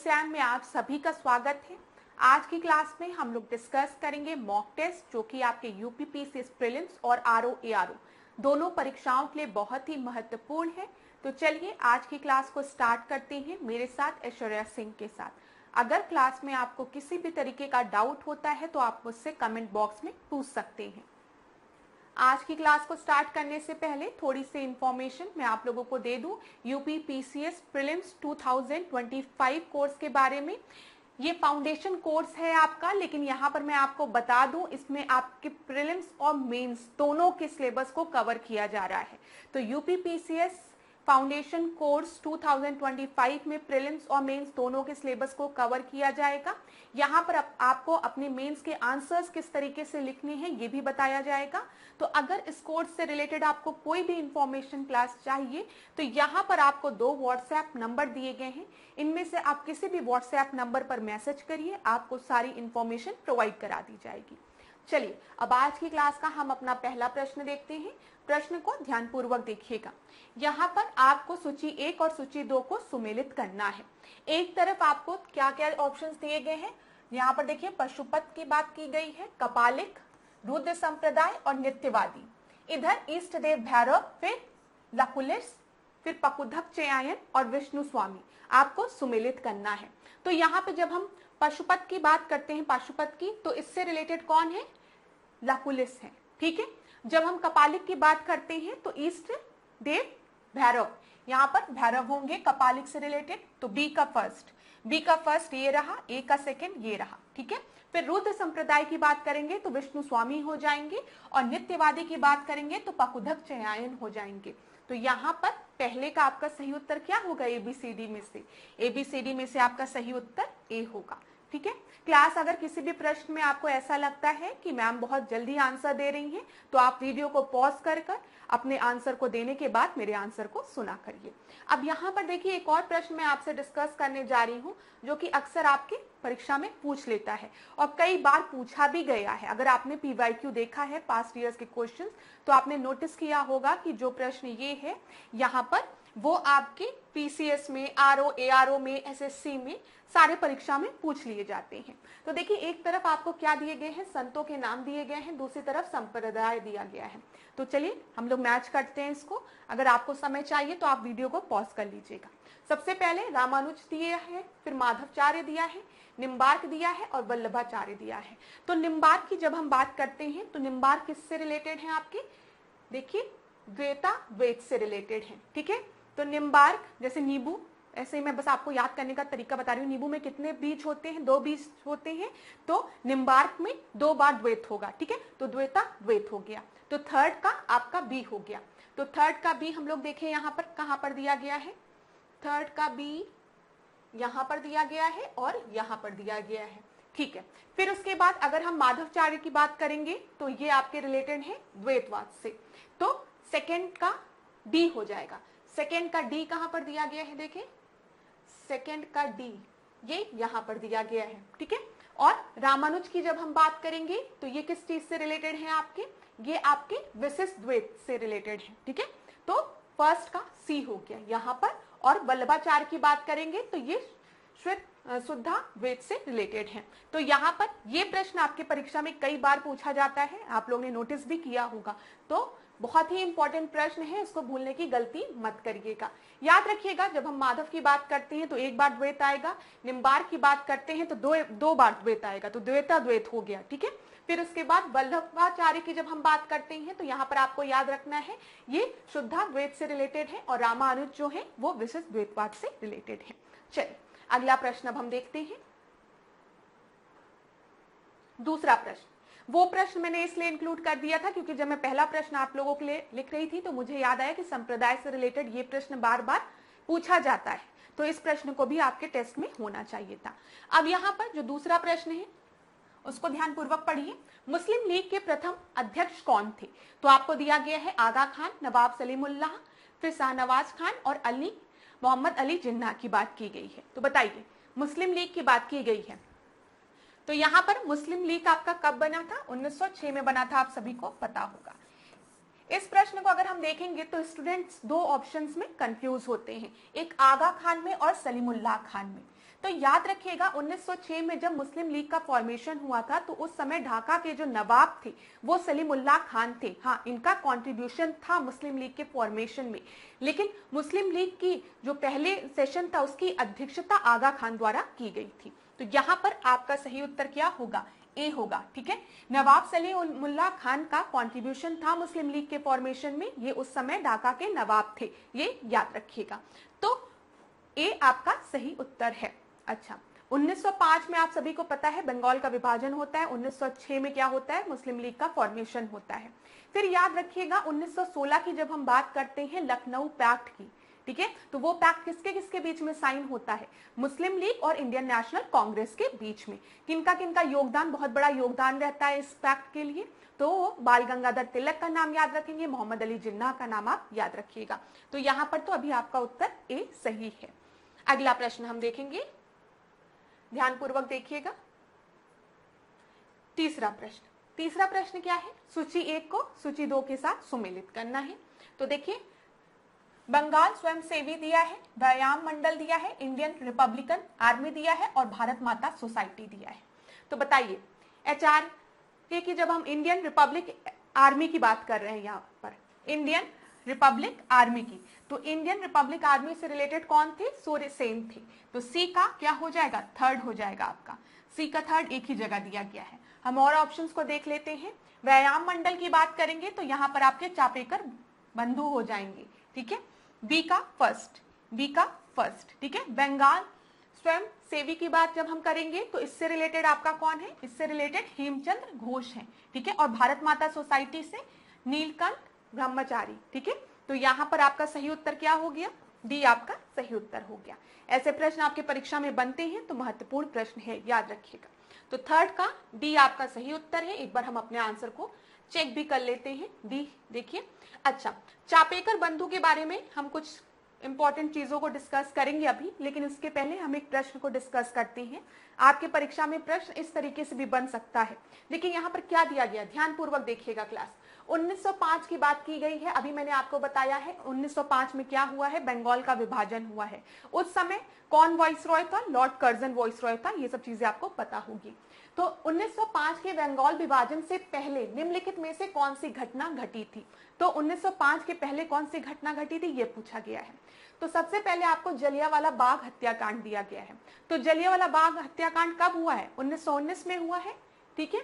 सियांग में आप सभी का स्वागत है। आज की क्लास में हम लोग डिस्कस करेंगे मॉक टेस्ट जो कि आपके यूपीपीसीएस प्रीलिम्स और आरओ एआरओ दोनों परीक्षाओं के लिए बहुत ही महत्वपूर्ण है। तो चलिए आज की क्लास को स्टार्ट करते हैं मेरे साथ ऐश्वर्या सिंह के साथ। अगर क्लास में आपको किसी भी तरीके का डाउट होता है तो आप मुझसे कमेंट बॉक्स में पूछ सकते हैं। आज की क्लास को स्टार्ट करने से पहले थोड़ी सी इंफॉर्मेशन मैं आप लोगों को दे दूं यूपी पीसीएस प्रीलिम्स 2025 कोर्स के बारे में। ये फाउंडेशन कोर्स है आपका, लेकिन यहाँ पर मैं आपको बता दूं इसमें आपके प्रीलिम्स और मेंस दोनों के सिलेबस को कवर किया जा रहा है। तो यूपी पीसीएस फाउंडेशन कोर्स 2025 में प्रीलिम्स और मेंस दोनों के सिलेबस को कवर किया जाएगा। यहाँ पर आपको अपने मेंस के आंसर्स किस तरीके से लिखने हैं ये भी बताया जाएगा। तो अगर इस कोर्स से रिलेटेड आपको कोई भी इंफॉर्मेशन क्लास चाहिए तो यहाँ पर आपको 2 व्हाट्सएप नंबर दिए गए हैं। इनमें से आप किसी भी व्हाट्सएप नंबर पर मैसेज करिए, आपको सारी इंफॉर्मेशन प्रोवाइड करा दी जाएगी। चलिए अब आज की क्लास का हम अपना पहला प्रश्न देखते हैं। प्रश्न को ध्यानपूर्वक देखिएगा। यहाँ पर आपको सूची 1 और सूची 2 को सुमेलित करना है। एक तरफ आपको क्या क्या ऑप्शंस दिए गए हैं, यहाँ पर देखिए पशुपत की बात की गई है, कपालिक, रुद्र संप्रदाय और नित्यवादी। इधर इष्ट देव भैरव, फिर लकुलिस, फिर पकुधक चयायन और विष्णु स्वामी आपको सुमेलित करना है। तो यहाँ पे जब हम पशुपत की बात करते हैं पाशुपत की, तो इससे रिलेटेड कौन है, लकुलिस है, ठीक है। जब हम कपालिक की बात करते हैं तो इष्ट देव भैरव, यहाँ पर भैरव होंगे कपालिक से रिलेटेड। तो बी का फर्स्ट ये रहा, ए का सेकंड ये रहा, ठीक है। फिर रुद्र संप्रदाय की बात करेंगे तो विष्णु स्वामी हो जाएंगे, और नित्यवादी की बात करेंगे तो पकुधक चयायन हो जाएंगे। तो यहाँ पर पहले का आपका सही उत्तर क्या होगा, एबीसीडी में से आपका सही उत्तर ए होगा, ठीक है। क्लास अगर किसी भी प्रश्न में आपको ऐसा लगता है कि मैम बहुत जल्दी आंसर दे रही हैं तो आप वीडियो को पॉज कर अपने आंसर को देने के बाद मेरे आंसर को सुना करिए। अब यहाँ पर देखिए एक और प्रश्न मैं आपसे डिस्कस करने जा रही हूँ जो कि अक्सर आपकी परीक्षा में पूछ लेता है और कई बार पूछा भी गया है। अगर आपने पीवाईक्यू देखा है पास्ट ईयर्स के क्वेश्चंस तो आपने नोटिस किया होगा कि जो प्रश्न ये है यहाँ पर वो आपके पीसीएस में, आरओ एआरओ में, एसएससी में सारे परीक्षा में पूछ लिए जाते हैं। तो देखिए एक तरफ आपको क्या दिए गए हैं, संतों के नाम दिए गए हैं, दूसरी तरफ संप्रदाय दिया गया है। तो चलिए हम लोग मैच करते हैं इसको। अगर आपको समय चाहिए तो आप वीडियो को पॉज कर लीजिएगा। सबसे पहले रामानुज दिया है, फिर माधवाचार्य दिया है, निम्बार्क दिया है और वल्लभाचार्य दिया है। तो निम्बार्क की जब हम बात करते हैं तो निम्बार्क किससे रिलेटेड है आपके, देखिए द्वैता वेद से रिलेटेड है, ठीक है। तो निम्बार्क जैसे नींबू, ऐसे ही मैं बस आपको याद करने का तरीका बता रही हूँ। नींबू में कितने बीज होते हैं, 2 बीज होते हैं। तो निम्बार्क में 2 बार द्वैत होगा, ठीक है। तो द्वैता द्वैत हो गया। तो थर्ड का आपका बी हो गया। तो थर्ड का बी हम लोग देखें यहाँ पर कहाँ पर दिया गया है, थर्ड का बी यहाँ पर दिया गया है और यहाँ पर दिया गया है, ठीक है। फिर उसके बाद अगर हम माधवाचार्य की बात करेंगे तो ये आपके रिलेटेड है द्वैतवाद से। तो सेकेंड का डी हो जाएगा। सेकेंड का डी कहां पर दिया गया है, देखें सेकेंड का डी ये यहां पर दिया गया है, ठीक है। और रामानुज की जब हम बात करेंगे तो ये किस चीज से रिलेटेड है आपके, ये आपके विशिष्ट द्वैत से रिलेटेड है, ठीक है। तो फर्स्ट का सी हो गया यहां पर। और वल्लभाचार्य की बात करेंगे तो ये शुद्धा द्वैत से रिलेटेड है। तो यहाँ पर ये प्रश्न आपके परीक्षा में कई बार पूछा जाता है, आप लोगों ने नोटिस भी किया होगा। तो बहुत ही इंपॉर्टेंट प्रश्न है, इसको भूलने की गलती मत करिएगा। याद रखिएगा जब हम माधव की बात करते हैं तो 1 बार द्वैत आएगा, निम्बार्क की बात करते हैं तो 2 बार द्वैत आएगा, तो द्वैता द्वैत हो गया, ठीक है। फिर उसके बाद वल्लभाचार्य की जब हम बात करते हैं तो यहाँ पर आपको याद रखना है ये शुद्धा द्वैत से रिलेटेड है और रामानुज जो है वो विशिष्ट द्वैतवाद से रिलेटेड है। चलिए अगला प्रश्न अब हम देखते हैं। दूसरा प्रश्न, वो प्रश्न मैंने इसलिए इंक्लूड कर दिया था क्योंकि जब मैं पहला प्रश्न आप लोगों के लिए लिख रही थी तो मुझे याद आया कि संप्रदाय से रिलेटेड ये प्रश्न बार बार पूछा जाता है, तो इस प्रश्न को भी आपके टेस्ट में होना चाहिए था। अब यहाँ पर जो दूसरा प्रश्न है उसको ध्यानपूर्वक पढ़िए। मुस्लिम लीग के प्रथम अध्यक्ष कौन थे, तो आपको दिया गया है आगा खान, नवाब सलीमुल्लाह, फिर शाहनवाज खान और मोहम्मद अली जिन्ना की बात की गई है। तो बताइए मुस्लिम लीग की बात की गई है तो यहाँ पर मुस्लिम लीग आपका कब बना था, 1906 में बना था, आप सभी को पता होगा। इस प्रश्न को अगर हम देखेंगे तो स्टूडेंट्स 2 ऑप्शंस में कंफ्यूज होते हैं, एक आगा खान में और सलीमुल्लाह खान में। तो याद रखिएगा 1906 में जब मुस्लिम लीग का फॉर्मेशन हुआ था तो उस समय ढाका के जो नवाब थे वो सलीमुल्लाह खान थे। हाँ, इनका कंट्रीब्यूशन था मुस्लिम लीग के फॉर्मेशन में, लेकिन मुस्लिम लीग की जो पहले सेशन था उसकी अध्यक्षता आगा खान द्वारा की गई थी। तो यहाँ पर आपका सही उत्तर क्या होगा? ए होगा। ठीक है, नवाब सलीमुल्लाह खान का कंट्रीब्यूशन था मुस्लिम लीग के फॉर्मेशन में, ये उस समय ढाका के नवाब थे, ये याद रखिएगा। तो ए आपका सही उत्तर है। अच्छा, 1905 में आप सभी को पता है बंगाल का विभाजन होता है, 1906 में क्या होता है? मुस्लिम लीग का फॉर्मेशन होता है। फिर याद रखिएगा 1916 की जब हम बात करते हैं लखनऊ पैक्ट की, ठीक है, तो वो पैक्ट किसके किसके बीच में साइन होता है? मुस्लिम लीग और इंडियन नेशनल कांग्रेस के बीच में। किनका किनका योगदान, बहुत बड़ा योगदान रहता है इस पैक्ट के लिए? तो बाल गंगाधर तिलक का नाम याद रखेंगे, मोहम्मद अली जिन्ना का नाम आप याद रखिएगा। तो यहाँ पर तो अभी आपका उत्तर ए सही है। अगला प्रश्न हम देखेंगे, ध्यानपूर्वक देखिएगा। तीसरा प्रश्न क्या है? सूची 1 को सूची 2 के साथ सुमेलित करना है। तो देखिए, बंगाल स्वयंसेवी दिया है, व्यायाम मंडल दिया है, इंडियन रिपब्लिकन आर्मी दिया है और भारत माता सोसाइटी दिया है। तो बताइए HRK की जब हम इंडियन रिपब्लिक आर्मी की बात कर रहे हैं, यहाँ पर इंडियन रिपब्लिक आर्मी की, तो इंडियन रिपब्लिक आर्मी से रिलेटेड कौन थे? सूर्य सेन थे। तो सी का क्या हो जाएगा? थर्ड हो जाएगा आपका। सी का थर्ड एक ही जगह दिया गया है। हम और ऑप्शंस को देख लेते हैं। व्यायाम मंडल की बात करेंगे तो यहाँ पर आपके चापेकर बंधु हो जाएंगे, ठीक है, बी का फर्स्ट, ठीक है। बंगाल स्वयं सेवी की बात जब हम करेंगे तो इससे रिलेटेड आपका कौन है? इससे रिलेटेड हेमचंद्र घोष है, ठीक है, और भारत माता सोसाइटी से नीलकंठ ब्रह्मचारी, ठीक है। तो यहाँ पर आपका सही उत्तर क्या हो गया? डी आपका सही उत्तर हो गया। ऐसे प्रश्न आपके परीक्षा में बनते हैं तो महत्वपूर्ण प्रश्न है, याद रखिएगा। तो थर्ड का डी आपका सही उत्तर है। एक बार हम अपने आंसर को चेक भी कर लेते हैं। डी देखिए। अच्छा, चापेकर बंधु के बारे में हम कुछ इंपॉर्टेंट चीजों को डिस्कस करेंगे अभी, लेकिन इसके पहले हम एक प्रश्न को डिस्कस करते हैं। आपके परीक्षा में प्रश्न इस तरीके से भी बन सकता है। देखिए यहाँ पर क्या दिया गया, ध्यान पूर्वक देखिएगा क्लास। 1905 की बात की गई है। अभी मैंने आपको बताया है 1905 में क्या हुआ है? बंगाल का विभाजन हुआ है। उस समय कौन वाइसरॉय था? लॉर्ड कर्जन वाइसरॉय था। ये सब चीजें आपको पता होगी। तो 1905 के बंगाल विभाजन से पहले निम्नलिखित में से कौन सी घटना घटी थी? तो 1905 के पहले कौन सी घटना घटी थी, ये पूछा गया है। तो सबसे पहले आपको जलियांवाला बाग हत्याकांड दिया गया है। तो जलियांवाला बाग हत्याकांड कब हुआ है? 1919 में हुआ है, ठीक है।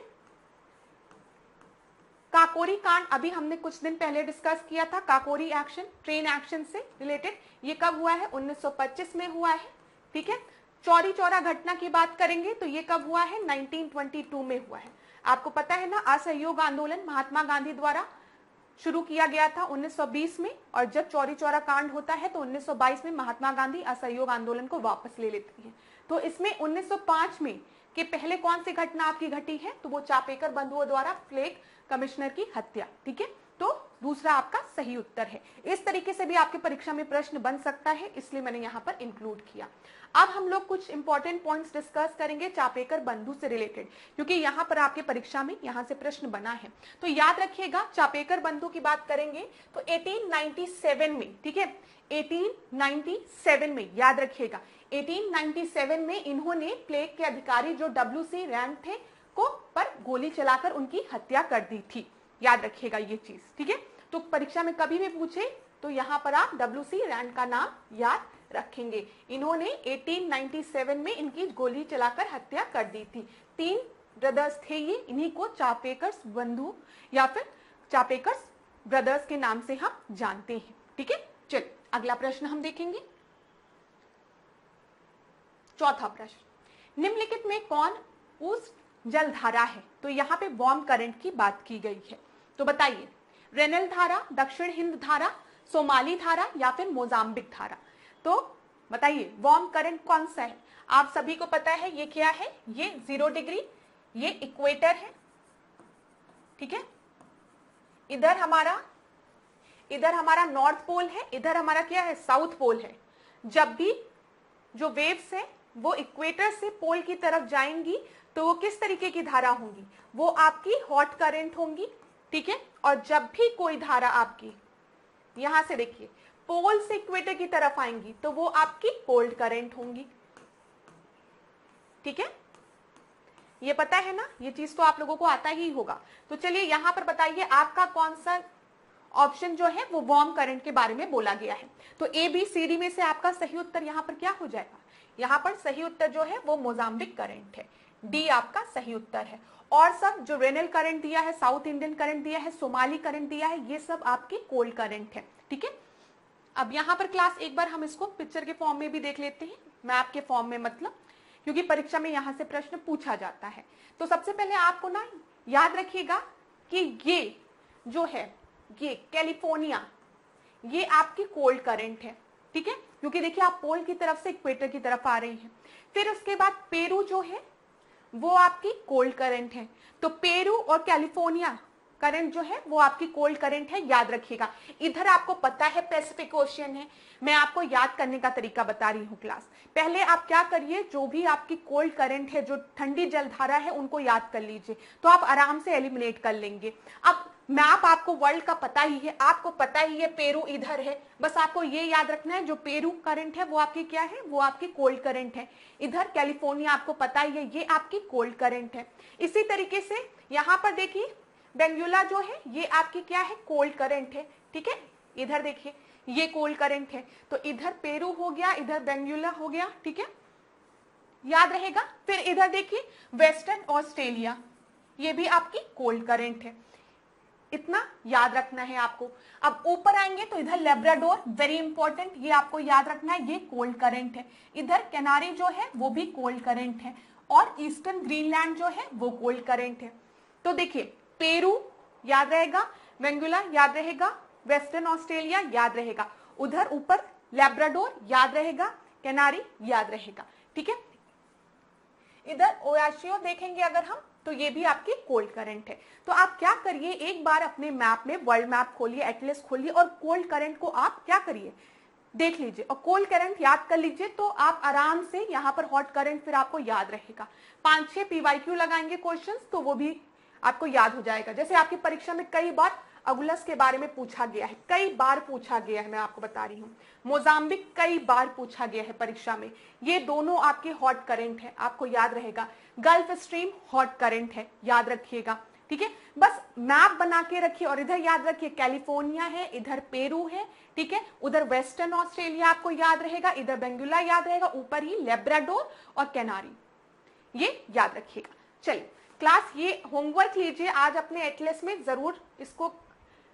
काकोरी कांड अभी हमने कुछ दिन पहले डिस्कस किया था। काकोरी एक्शन, ट्रेन एक्शन से रिलेटेड, ये कब हुआ है? 1925 में हुआ है, ठीक है। चौरी चौरा घटना की बात करेंगे तो ये कब हुआ है? 1922 में हुआ है। आपको पता है ना, असहयोग आंदोलन महात्मा गांधी द्वारा शुरू किया गया था 1920 में, और जब चौरी चौरा कांड होता है तो 1922 में महात्मा गांधी असहयोग आंदोलन को वापस ले लेती हैं। तो इसमें 1905 में के पहले कौन सी घटना आपकी घटी है? तो वो चापेकर बंधुओं द्वारा फ्लैग कमिश्नर की हत्या, ठीक है। तो दूसरा आपका सही उत्तर है। इस तरीके से भी आपके परीक्षा में प्रश्न बन सकता है, इसलिए मैंने यहाँ पर इंक्लूड किया। अब हम लोग कुछ इंपॉर्टेंट पॉइंट्स डिस्कस करेंगे चापेकर बंधु से रिलेटेड, क्योंकि यहाँ पर आपके परीक्षा में यहाँ से प्रश्न बना है। तो याद रखिएगा, चापेकर बंधु की बात करेंगे तो 1897 में, ठीक है, 1897 में, याद रखिएगा 1897 में इन्होंने प्लेग के अधिकारी जो WC रैंड थे को पर गोली चलाकर उनकी हत्या कर दी थी। याद रखिएगा ये चीज, ठीक है। तो परीक्षा में कभी भी पूछे तो यहाँ पर आप WC रैंड का नाम याद रखेंगे। इन्होंने 1897 में इनकी गोली चलाकर हत्या कर दी थी। 3 ब्रदर्स थे ये, इन्हीं को चापेकर्स बंधु या फिर चापेकर्स ब्रदर्स के नाम से हम जानते हैं, ठीक है। चलिए अगला प्रश्न हम देखेंगे। चौथा प्रश्न, निम्नलिखित में कौन उस जलधारा है? तो यहाँ पे वार्म करंट की बात की गई है। तो बताइए, रेनल धारा, दक्षिण हिंद धारा, सोमाली धारा या फिर मोजाम्बिक धारा? तो बताइए वार्म करंट कौन सा है? आप सभी को पता है ये क्या है? ये 0 डिग्री, ये इक्वेटर है, ठीक है। इधर हमारा नॉर्थ पोल है, इधर हमारा क्या है? साउथ पोल है। जब भी जो वेव्स है वो इक्वेटर से पोल की तरफ जाएंगी तो वो किस तरीके की धारा होंगी? वो आपकी हॉट करंट होंगी, ठीक है। और जब भी कोई धारा आपकी यहां से देखिए पोल से इक्वेटर की तरफ आएंगी तो वो आपकी कोल्ड करंट होंगी। ठीक है, ये पता है ना, ये चीज तो आप लोगों को आता ही होगा। तो चलिए यहां पर बताइए आपका कौन सा ऑप्शन जो है वो वार्म करंट के बारे में बोला गया है। तो ए बी सी डी में से आपका सही उत्तर यहाँ पर क्या हो जाएगा, यहाँ पर सही उत्तर जो है वो मोजाम्बिक करंट है, डी आपका सही उत्तर है। और सब जो रेनल करंट दिया है, साउथ इंडियन करंट दिया है, सोमाली करंट दिया है, ये सब आपकी कोल्ड करंट है। ठीक है, अब यहाँ पर क्लास एक बार हम इसको पिक्चर के फॉर्म में भी देख लेते हैं, मैप के फॉर्म में, मतलब क्योंकि परीक्षा में यहाँ से प्रश्न पूछा जाता है। तो सबसे पहले आपको ना याद रखिएगा कि ये जो है ये कैलिफोर्निया, ये आपकी कोल्ड करंट है। ठीक है, क्योंकि देखिए आप पोल की तरफ से इक्वेटर की तरफ आ रहे हैं। फिर उसके बाद पेरू जो है वो आपकी कोल्ड करंट है। तो पेरू और कैलिफोर्निया करंट जो है वो आपकी कोल्ड करंट है, याद रखिएगा। इधर आपको पता है पैसिफिक ओशियन है, मैं आपको याद करने का तरीका बता रही हूँ क्लास। पहले आप क्या करिए, जो भी आपकी कोल्ड करंट है, जो ठंडी जलधारा है, उनको याद कर लीजिए, तो आप आराम से एलिमिनेट कर लेंगे। अब मैप आपको वर्ल्ड का पता ही है, आपको पता ही है पेरू इधर है, बस आपको ये याद रखना है जो पेरू करंट है वो आपकी क्या है, वो आपकी कोल्ड करंट है। इधर कैलिफोर्निया आपको पता ही है, ये आपकी कोल्ड करंट है। इसी तरीके से यहाँ पर देखिए बेंगुला जो है ये आपकी क्या है, कोल्ड करंट है। ठीक है, इधर देखिए ये कोल्ड करंट है, तो इधर पेरू हो गया, इधर बेंगुला हो गया। ठीक है, याद रहेगा। फिर इधर देखिए वेस्टर्न ऑस्ट्रेलिया, ये भी आपकी कोल्ड करंट है, इतना याद रखना है आपको। अब ऊपर आएंगे तो इधर लेब्राडोर, वेरी इंपॉर्टेंट, ये आपको याद रखना है, ये कोल्ड करंट है। इधर कैनारी जो है वो भी कोल्ड करंट है, और ईस्टर्न ग्रीनलैंड जो है वो कोल्ड करंट है। तो देखिए पेरू याद रहेगा, वेंगुला याद रहेगा, वेस्टर्न ऑस्ट्रेलिया याद रहेगा, उधर ऊपर लेब्राडोर याद रहेगा, कैनारी याद रहेगा। ठीक है, इधर ओयाशियो देखेंगे अगर हम, तो ये भी आपकी कोल्ड करंट है। तो आप क्या करिए, एक बार अपने मैप में वर्ल्ड मैप खोलिए, एटलस खोलिए, और कोल्ड करंट को आप क्या करिए, देख लीजिए, और कोल्ड करंट याद कर लीजिए, तो आप आराम से यहाँ पर हॉट करंट फिर आपको याद रहेगा। 5-6 पीवाईक्यू लगाएंगे क्वेश्चंस, तो वो भी आपको याद हो जाएगा। जैसे आपकी परीक्षा में कई बार अगुलस के बारे में पूछा गया है, कई बार पूछा गया है, मैं आपको बता रही हूँ। मोजाम्बिक कई बार पूछा गया है परीक्षा में, ये दोनों आपके हॉट करंट है, आपको याद रहेगा। गल्फ स्ट्रीम हॉट करंट है, याद रखिएगा। ठीक है, बस मैप बना के रखिए, और इधर याद रखिए कैलिफोर्निया है, इधर पेरू है। ठीक है, उधर वेस्टर्न ऑस्ट्रेलिया आपको याद रहेगा, इधर बेंगुला याद रहेगा, ऊपर ही लेब्राडोर और कैनारी, ये याद रखिएगा। चलिए क्लास ये होमवर्क लीजिए आज अपने एटलस में, जरूर इसको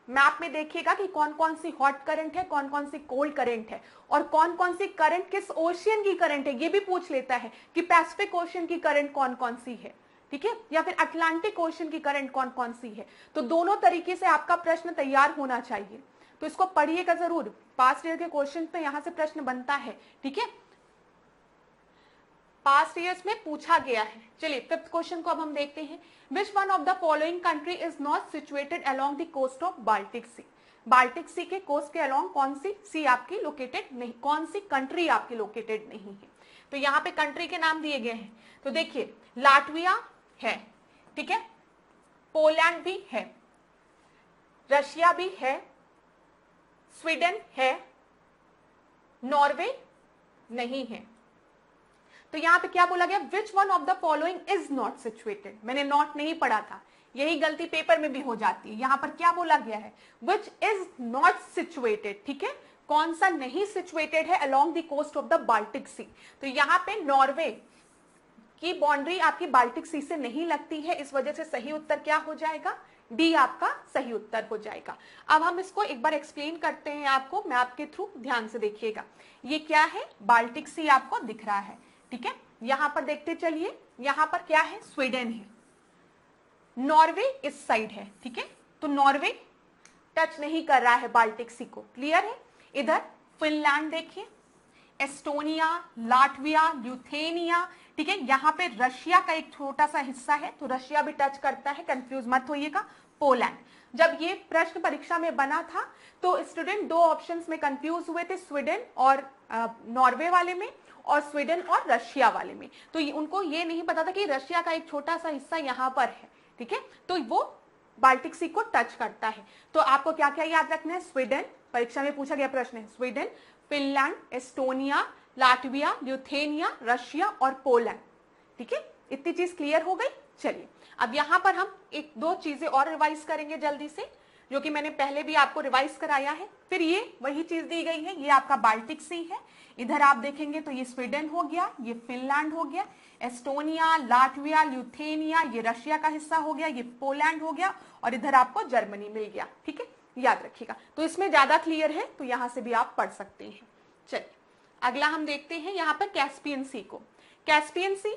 मैप में देखिएगा कि कौन कौन सी हॉट करंट है, कौन कौन सी कोल्ड करंट है, और कौन कौन सी करंट किस ओशियन की करंट है। ये भी पूछ लेता है कि पैसिफिक ओशियन की करंट कौन कौन सी है, ठीक है, या फिर अटलांटिक ओशियन की करंट कौन कौन सी है। तो दोनों तरीके से आपका प्रश्न तैयार होना चाहिए, तो इसको पढ़िएगा जरूर, पास्ट ईयर के क्वेश्चन पे यहां से प्रश्न बनता है। ठीक है, पास्ट ईयर्स में पूछा गया है। चलिए फिफ्थ क्वेश्चन को अब हम देखते हैं। Which one of the following country is not situated along the coast of Baltic Sea. Baltic Sea के कोस्ट के अलोंग कौन सी सी आपकी लोकेटेड नहीं, कौन सी कंट्री आपकी लोकेटेड नहीं है। तो यहाँ पे कंट्री के नाम दिए गए हैं, तो देखिए लाटविया है, ठीक है, पोलैंड भी है, रशिया भी है, स्वीडन है, नॉर्वे नहीं है। तो यहां पे क्या बोला गया, विच one of the following is not situated. मैंने नॉट नहीं पढ़ा था, यही गलती पेपर में भी हो जाती है। यहां पर क्या बोला गया है, विच इज नॉट सिचुएटेड। ठीक है, कौन सा नहीं सिचुएटेड है along the coast of the Baltic Sea. तो यहाँ पे नॉर्वे की बाउंड्री आपकी बाल्टिक सी से नहीं लगती है, इस वजह से सही उत्तर क्या हो जाएगा, डी आपका सही उत्तर हो जाएगा। अब हम इसको एक बार एक्सप्लेन करते हैं आपको मैप के थ्रू, ध्यान से देखिएगा। ये क्या है, बाल्टिक सी आपको दिख रहा है, ठीक है, यहां पर देखते चलिए, यहां पर क्या है, स्वीडन है, नॉर्वे इस साइड है। ठीक है, तो नॉर्वे टच नहीं कर रहा है बाल्टिक सी को, क्लियर है। इधर फिनलैंड देखिए, एस्टोनिया, लाटविया, ल्यूथेनिया, ठीक है, यहाँ पे रशिया का एक छोटा सा हिस्सा है, तो रशिया भी टच करता है, कंफ्यूज मत होइएगा। पोलैंड, जब ये प्रश्न परीक्षा में बना था तो स्टूडेंट दो ऑप्शंस में कंफ्यूज हुए थे, स्वीडन और नॉर्वे वाले में, और स्वीडन और रशिया वाले में। तो उनको ये नहीं पता था कि रशिया का एक छोटा सा हिस्सा यहाँ पर है, ठीक है, तो वो बाल्टिक सी को टच करता है। तो आपको क्या क्या याद रखना है, स्वीडन, परीक्षा में पूछा गया प्रश्न है, Sweden, Finland, Estonia, Latvia, Lithuania, Russia और पोलैंड, ठीक है, इतनी चीज क्लियर हो गई। चलिए अब यहाँ पर हम एक दो चीजें और रिवाइज करेंगे जल्दी से, जो कि मैंने पहले भी आपको रिवाइज कराया है। फिर ये वही चीज दी गई है, ये आपका बाल्टिक सी है, इधर आप देखेंगे तो ये स्वीडन हो गया, ये फिनलैंड हो गया, एस्टोनिया, लाटविया, ल्यूथेनिया, ये रशिया का हिस्सा हो गया, ये पोलैंड हो गया, और इधर आपको जर्मनी मिल गया। ठीक है, याद रखिएगा। तो इसमें ज्यादा क्लियर है तो यहां से भी आप पढ़ सकते हैं। चलिए अगला हम देखते हैं यहाँ पर कैस्पियन सी को। कैस्पियन सी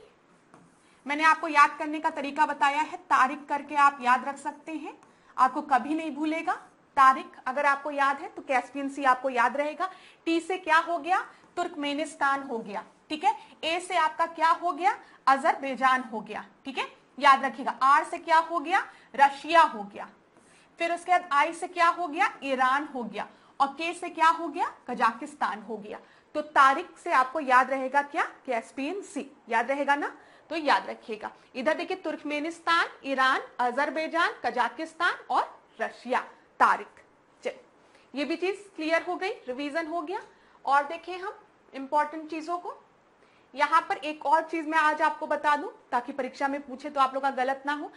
मैंने आपको याद करने का तरीका बताया है, तारीख करके आप याद रख सकते हैं, आपको कभी नहीं भूलेगा। तारीख अगर आपको याद है तो कैस्पियन सी आपको याद रहेगा। टी से क्या हो गया, तुर्कमेनिस्तान हो गया। ठीक है, ए से आपका क्या हो गया, अजरबैजान हो गया। ठीक है, याद रखिएगा। आर से क्या हो गया, रशिया हो गया। फिर उसके बाद आई से क्या हो गया, ईरान हो गया, और के से क्या हो गया, कजाकिस्तान हो गया। तो तारीख से आपको याद रहेगा क्या, कैस्पियन सी, याद रहेगा ना, तो याद रखिएगा। इधर देखिए तुर्कमेनिस्तान, ईरान, अजरबैजान, कजाकिस्तान और रशिया, तारीख। चलिए ये भी चीज क्लियर हो गई, रिवीजन हो गया। और देखें हम इंपॉर्टेंट चीजों को, यहां पर एक और चीज मैं आज आपको बता दूं ताकि परीक्षा में पूछे तो आप लोग का गलत ना हो।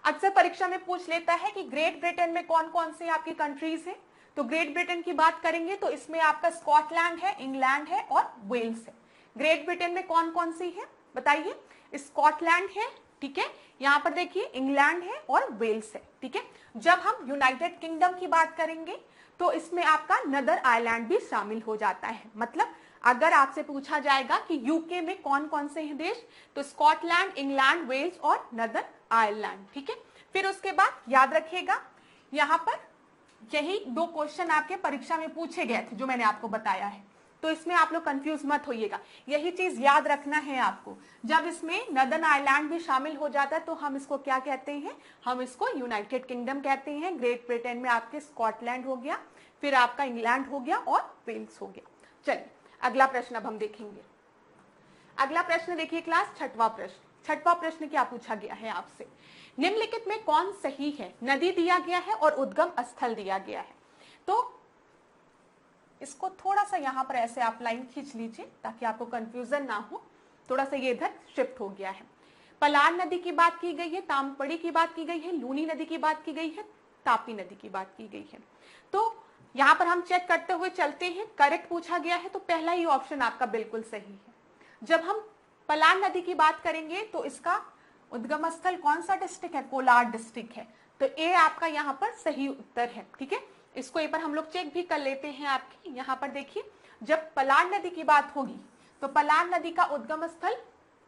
अक्सर परीक्षा में पूछ लेता है कि ग्रेट ब्रिटेन में कौन कौन से आपकी कंट्रीज हैं। तो ग्रेट ब्रिटेन की बात करेंगे तो इसमें आपका स्कॉटलैंड है, इंग्लैंड है और वेल्स है। ग्रेट ब्रिटेन में कौन कौन सी है बताइए, स्कॉटलैंड है, ठीक है, यहां पर देखिए इंग्लैंड है और वेल्स है। ठीक है, जब हम यूनाइटेड किंगडम की बात करेंगे तो इसमें आपका नदर आइलैंड भी शामिल हो जाता है। मतलब अगर आपसे पूछा जाएगा कि यूके में कौन कौन से हैं देश, तो स्कॉटलैंड, इंग्लैंड, वेल्स और नदर आयरलैंड। ठीक है, फिर उसके बाद याद रखिएगा यहां पर यही दो क्वेश्चन आपके परीक्षा में पूछे गए थे जो मैंने आपको बताया है, तो इसमें आप लोग कंफ्यूज मत होइएगा। यही चीज याद रखना है आपको, जब इसमें नदर्न आयरलैंड भी शामिल हो जाता है तो हम इसको क्या कहते हैं, हम इसको यूनाइटेड किंगडम कहते हैं। ग्रेट ब्रिटेन में आपके स्कॉटलैंड हो गया, फिर आपका इंग्लैंड हो गया और वेल्स हो गया। चलिए अगला प्रश्न अब हम देखेंगे। अगला प्रश्न देखिए क्लास, छठवां प्रश्न। छठवां प्रश्न क्या पूछा गया है आपसे, निम्नलिखित में कौन सही है। नदी दिया गया है और उद्गम स्थल दिया गया है। तो इसको थोड़ा सा यहां पर ऐसे आप लाइन खींच लीजिए ताकि आपको कंफ्यूजन ना हो। थोड़ा सा ये इधर शिफ्ट हो गया है। पलार नदी की बात की गई है, तामपड़ी की बात की गई है, लूनी नदी की बात की गई है, तापी नदी की बात की गई है। तो यहां पर हम चेक करते हुए चलते हैं, करेक्ट पूछा गया है तो पहला ही ऑप्शन आपका बिल्कुल सही है। जब हम पलार नदी की बात करेंगे तो इसका उद्गम स्थल कौन सा डिस्ट्रिक्ट है, कोलार डिस्ट्रिक्ट है। तो ए आपका यहाँ पर सही उत्तर है। ठीक है, इसको एक बार हम लोग चेक भी कर लेते हैं। आपकी यहाँ पर देखिए, जब पलार नदी की बात होगी तो पलार नदी का उद्गम स्थल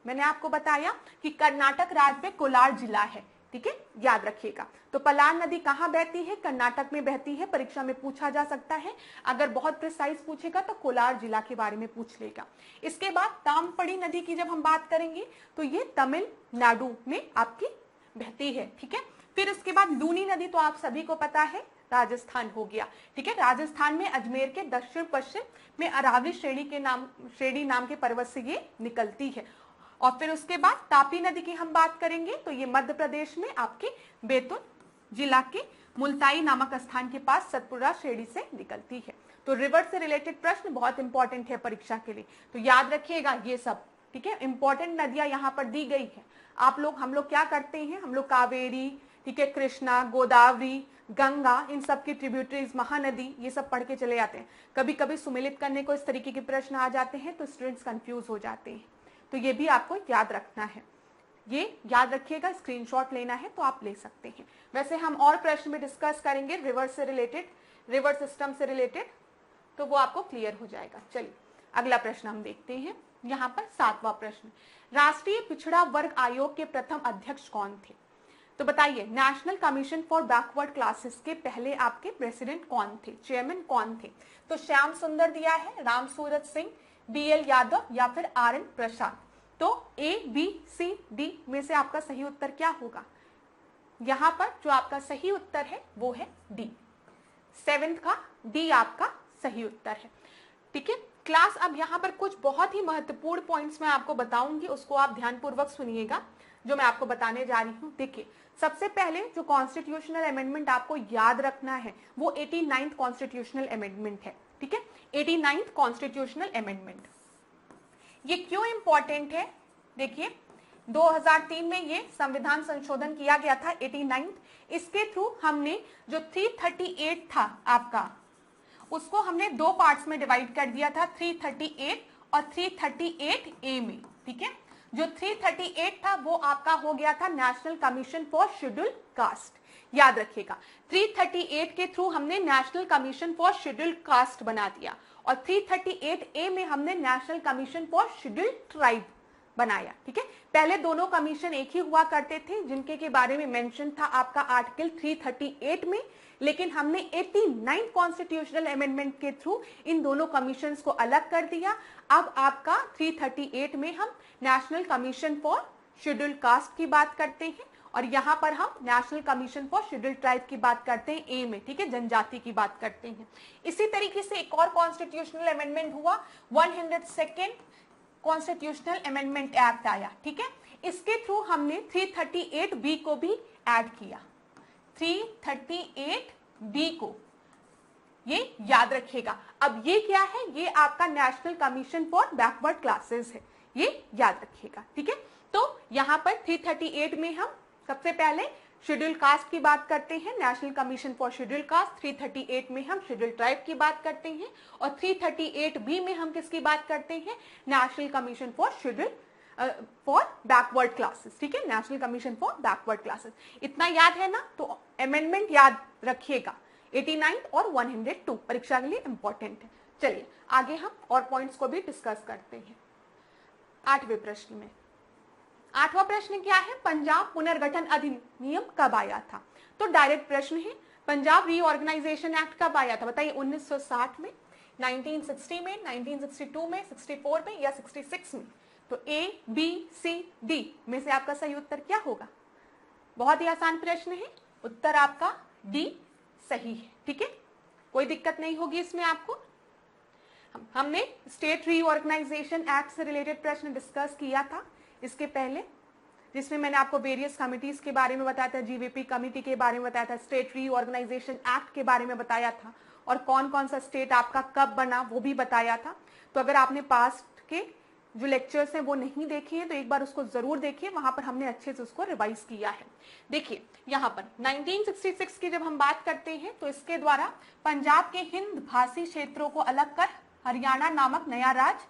मैंने आपको बताया कि कर्नाटक राज्य में कोलार जिला है। ठीक है, याद रखिएगा। तो पलार नदी कहाँ बहती है, कर्नाटक में बहती है। परीक्षा में पूछा जा सकता है, अगर बहुत प्रिसाइज पूछेगा तो कोलार जिला के बारे में पूछ लेगा। इसके बाद तामपड़ी नदी की जब हम बात करेंगे तो ये तमिलनाडु में आपकी बहती है। ठीक है, फिर उसके बाद लूनी नदी तो आप सभी को पता है राजस्थान हो गया। ठीक है, राजस्थान में अजमेर के दक्षिण पश्चिम में अरावली श्रेणी नाम के पर्वत से ये निकलती है। और फिर उसके बाद तापी नदी की हम बात करेंगे तो ये मध्य प्रदेश में आपके बैतूल जिला के मुल्ताई नामक स्थान के पास सतपुरा श्रेणी से निकलती है। तो रिवर से रिलेटेड प्रश्न बहुत इंपॉर्टेंट है परीक्षा के लिए, तो याद रखिएगा ये सब। ठीक है, इंपॉर्टेंट नदियां यहाँ पर दी गई है। हम लोग क्या करते हैं, हम लोग कावेरी, ठीक है, कृष्णा, गोदावरी, गंगा, इन सब की ट्रिब्यूटरीज, महानदी, ये सब पढ़ के चले जाते हैं। कभी कभी सुमेलित करने को इस तरीके के प्रश्न आ जाते हैं तो स्टूडेंट्स कंफ्यूज हो जाते हैं। तो ये भी आपको याद रखना है, ये याद रखिएगा। स्क्रीनशॉट लेना है तो आप ले सकते हैं। वैसे हम और प्रश्न में डिस्कस करेंगे रिवर से रिलेटेड, रिवर सिस्टम से रिलेटेड, तो वो आपको क्लियर हो जाएगा। चलिए अगला प्रश्न हम देखते हैं। यहाँ पर 7वां प्रश्न, राष्ट्रीय पिछड़ा वर्ग आयोग के प्रथम अध्यक्ष कौन थे। तो बताइए, national commission for backward classes के पहले आपके प्रेसिडेंट कौन थे, चेयरमैन कौन थे। तो श्याम सुंदर दिया है, राम सूरत सिंह, BL यादव या फिर RN प्रसाद। तो A, B, C, D में से आपका सही उत्तर क्या होगा। यहां पर जो आपका सही उत्तर है वो है D, 7th का D आपका सही उत्तर है। ठीक है क्लास, अब यहाँ पर कुछ बहुत ही महत्वपूर्ण पॉइंट्स मैं आपको बताऊंगी, उसको आप ध्यानपूर्वक सुनिएगा जो मैं आपको बताने जा रही हूँ। देखिए, सबसे पहले जो कॉन्स्टिट्यूशनल अमेंडमेंट आपको याद रखना है वो 89th कॉन्स्टिट्यूशनल अमेंडमेंट है। ठीक है, 89th कॉन्स्टिट्यूशनल अमेंडमेंट। ये क्यों इंपॉर्टेंट है, देखिए 2003 में ये संविधान संशोधन किया गया था 89। इसके थ्रू हमने जो 338 था आपका, उसको हमने दो पार्ट्स में डिवाइड कर दिया था, 338 और 338A में। ठीक है, जो 338 था वो आपका हो गया था national commission for schedule caste. याद रखिएगा, 338 के थ्रू हमने national commission for schedule caste बना दिया और 338A में हमने national commission for schedule tribe बनाया। ठीक है, पहले दोनों कमीशन एक ही हुआ करते थे जिनके के बारे में मेंशन था आपका आर्टिकल 338 में, लेकिन हमने 89 कॉन्स्टिट्यूशनल अमेंडमेंट के थ्रू इन दोनों कमीशंस को अलग कर दिया। अब आपका 338 में हम national commission for schedule caste की बात करते हैं और यहाँ पर हम national commission for schedule tribe की बात करते हैं ए में। ठीक है, जनजाति की बात करते हैं। इसी तरीके से एक और कॉन्स्टिट्यूशनल अमेंडमेंट हुआ, 102nd कॉन्स्टिट्यूशनल अमेंडमेंट एक्ट आया। ठीक है, इसके थ्रू हमने 338B को भी ऐड किया, 338B को, ये याद रखिएगा। अब ये क्या है, ये आपका national commission for backward classes है, ये याद रखिएगा। ठीक है, तो यहां पर 338 में हम सबसे पहले शेड्यूल कास्ट की बात करते हैं, national commission for schedule caste. 338 में हम शेड्यूल ट्राइब की बात करते हैं और 338B में हम किसकी बात करते हैं, national commission for schedule for backward classes. ठीक है, national commission for backward classes. इतना याद है ना, तो अमेंडमेंट याद रखिएगा, 89 और 102 परीक्षा के लिए इंपॉर्टेंट है। चलिए आगे हम और पॉइंट्स को भी डिस्कस करते हैं। 8वें प्रश्न में, 8वां प्रश्न क्या है, पंजाब पुनर्गठन अधिनियम कब आया था? तो डायरेक्ट प्रश्न है, पंजाब रीऑर्गेनाइजेशन एक्ट कब आया था? बताइए, 1960 में, 1960 में, 1962 में, 64 में या 66 में? तो A, B, C, D में से आपका सही उत्तर क्या होगा? बहुत ही आसान प्रश्न है, उत्तर आपका D सही है। ठीक है, कोई दिक्कत नहीं होगी इसमें आपको। हमने स्टेट रीऑर्गेनाइजेशन एक्ट से रिलेटेड प्रश्न डिस्कस किया था इसके पहले, जिसमें मैंने आपको वेरियस कमिटीज के बारे में बताया था, जीवीपी कमिटी के बारे में बताया था, स्टेट रीऑर्गेनाइजेशन एक्ट के बारे में बताया था और कौन कौन सा स्टेट आपका कब बना वो भी बताया था। तो अगर आपने पास्ट के जो लेक्चर्स हैं वो नहीं देखे हैं तो एक बार उसको जरूर देखिए, वहां पर हमने अच्छे से उसको रिवाइज किया है। देखिए यहाँ पर 1966 की जब हम बात करते हैं तो इसके द्वारा पंजाब के हिंद भाषी क्षेत्रों को अलग कर हरियाणा नामक नया राज्य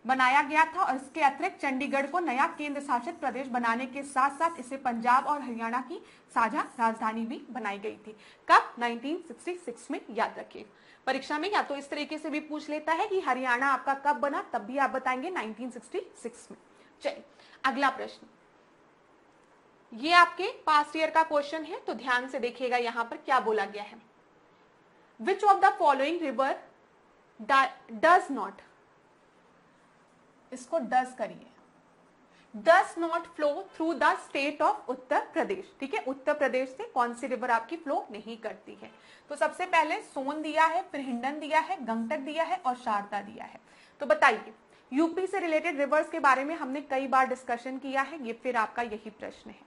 बनाया गया था और इसके अतिरिक्त चंडीगढ़ को नया केंद्र शासित प्रदेश बनाने के साथ साथ इसे पंजाब और हरियाणा की साझा राजधानी भी बनाई गई थी। कब? 1966 में। याद रखिए, परीक्षा में या तो इस तरीके से भी पूछ लेता है कि हरियाणा आपका कब बना, तब भी आप बताएंगे 1966 में। चलिए अगला प्रश्न, ये आपके पास्ट ईयर का क्वेश्चन है, तो ध्यान से देखिएगा यहाँ पर क्या बोला गया है। Which of the following river does not, इसको डज करिए, does not flow through the state of Uttar Pradesh. ठीक है, उत्तर प्रदेश से कौन सी रिवर आपकी फ्लो नहीं करती है? तो सबसे पहले सोन दिया है, फिर हिंडन दिया है, गंगटक दिया है और शारदा दिया है। तो बताइए, यूपी से रिलेटेड रिवर्स के बारे में हमने कई बार डिस्कशन किया है, ये फिर आपका यही प्रश्न है।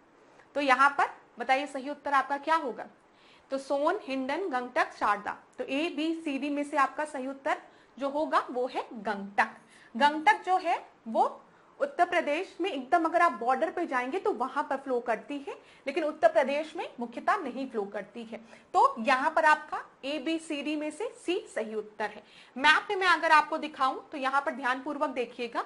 तो यहाँ पर बताइए सही उत्तर आपका क्या होगा? तो सोन, हिंडन, गंगटक, शारदा। तो A, B, C, D में से आपका सही उत्तर जो होगा वो है गंगटक। गंगटक जो है वो उत्तर प्रदेश में एकदम, अगर आप बॉर्डर पे जाएंगे तो वहां पर फ्लो करती है, लेकिन उत्तर प्रदेश में मुख्यतः नहीं फ्लो करती है। तो यहाँ पर आपका A, B, C, D में से C सही उत्तर है। मैप में मैं अगर आपको दिखाऊं तो यहाँ पर ध्यान पूर्वक देखिएगा,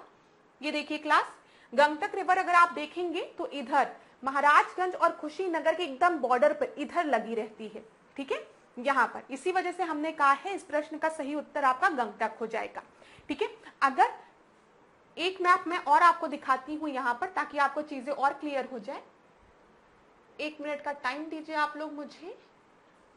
ये देखिए क्लास, गंगटक रिवर अगर आप देखेंगे तो इधर महाराजगंज और कुशीनगर के एकदम बॉर्डर पर इधर लगी रहती है। ठीक है, यहाँ पर इसी वजह से हमने कहा है इस प्रश्न का सही उत्तर आपका गंगटक हो जाएगा। ठीक है, अगर एक मैप मैं और आपको दिखाती हूं यहाँ पर ताकि आपको चीजें और क्लियर हो जाए, 1 मिनट का टाइम दीजिए आप लोग मुझे।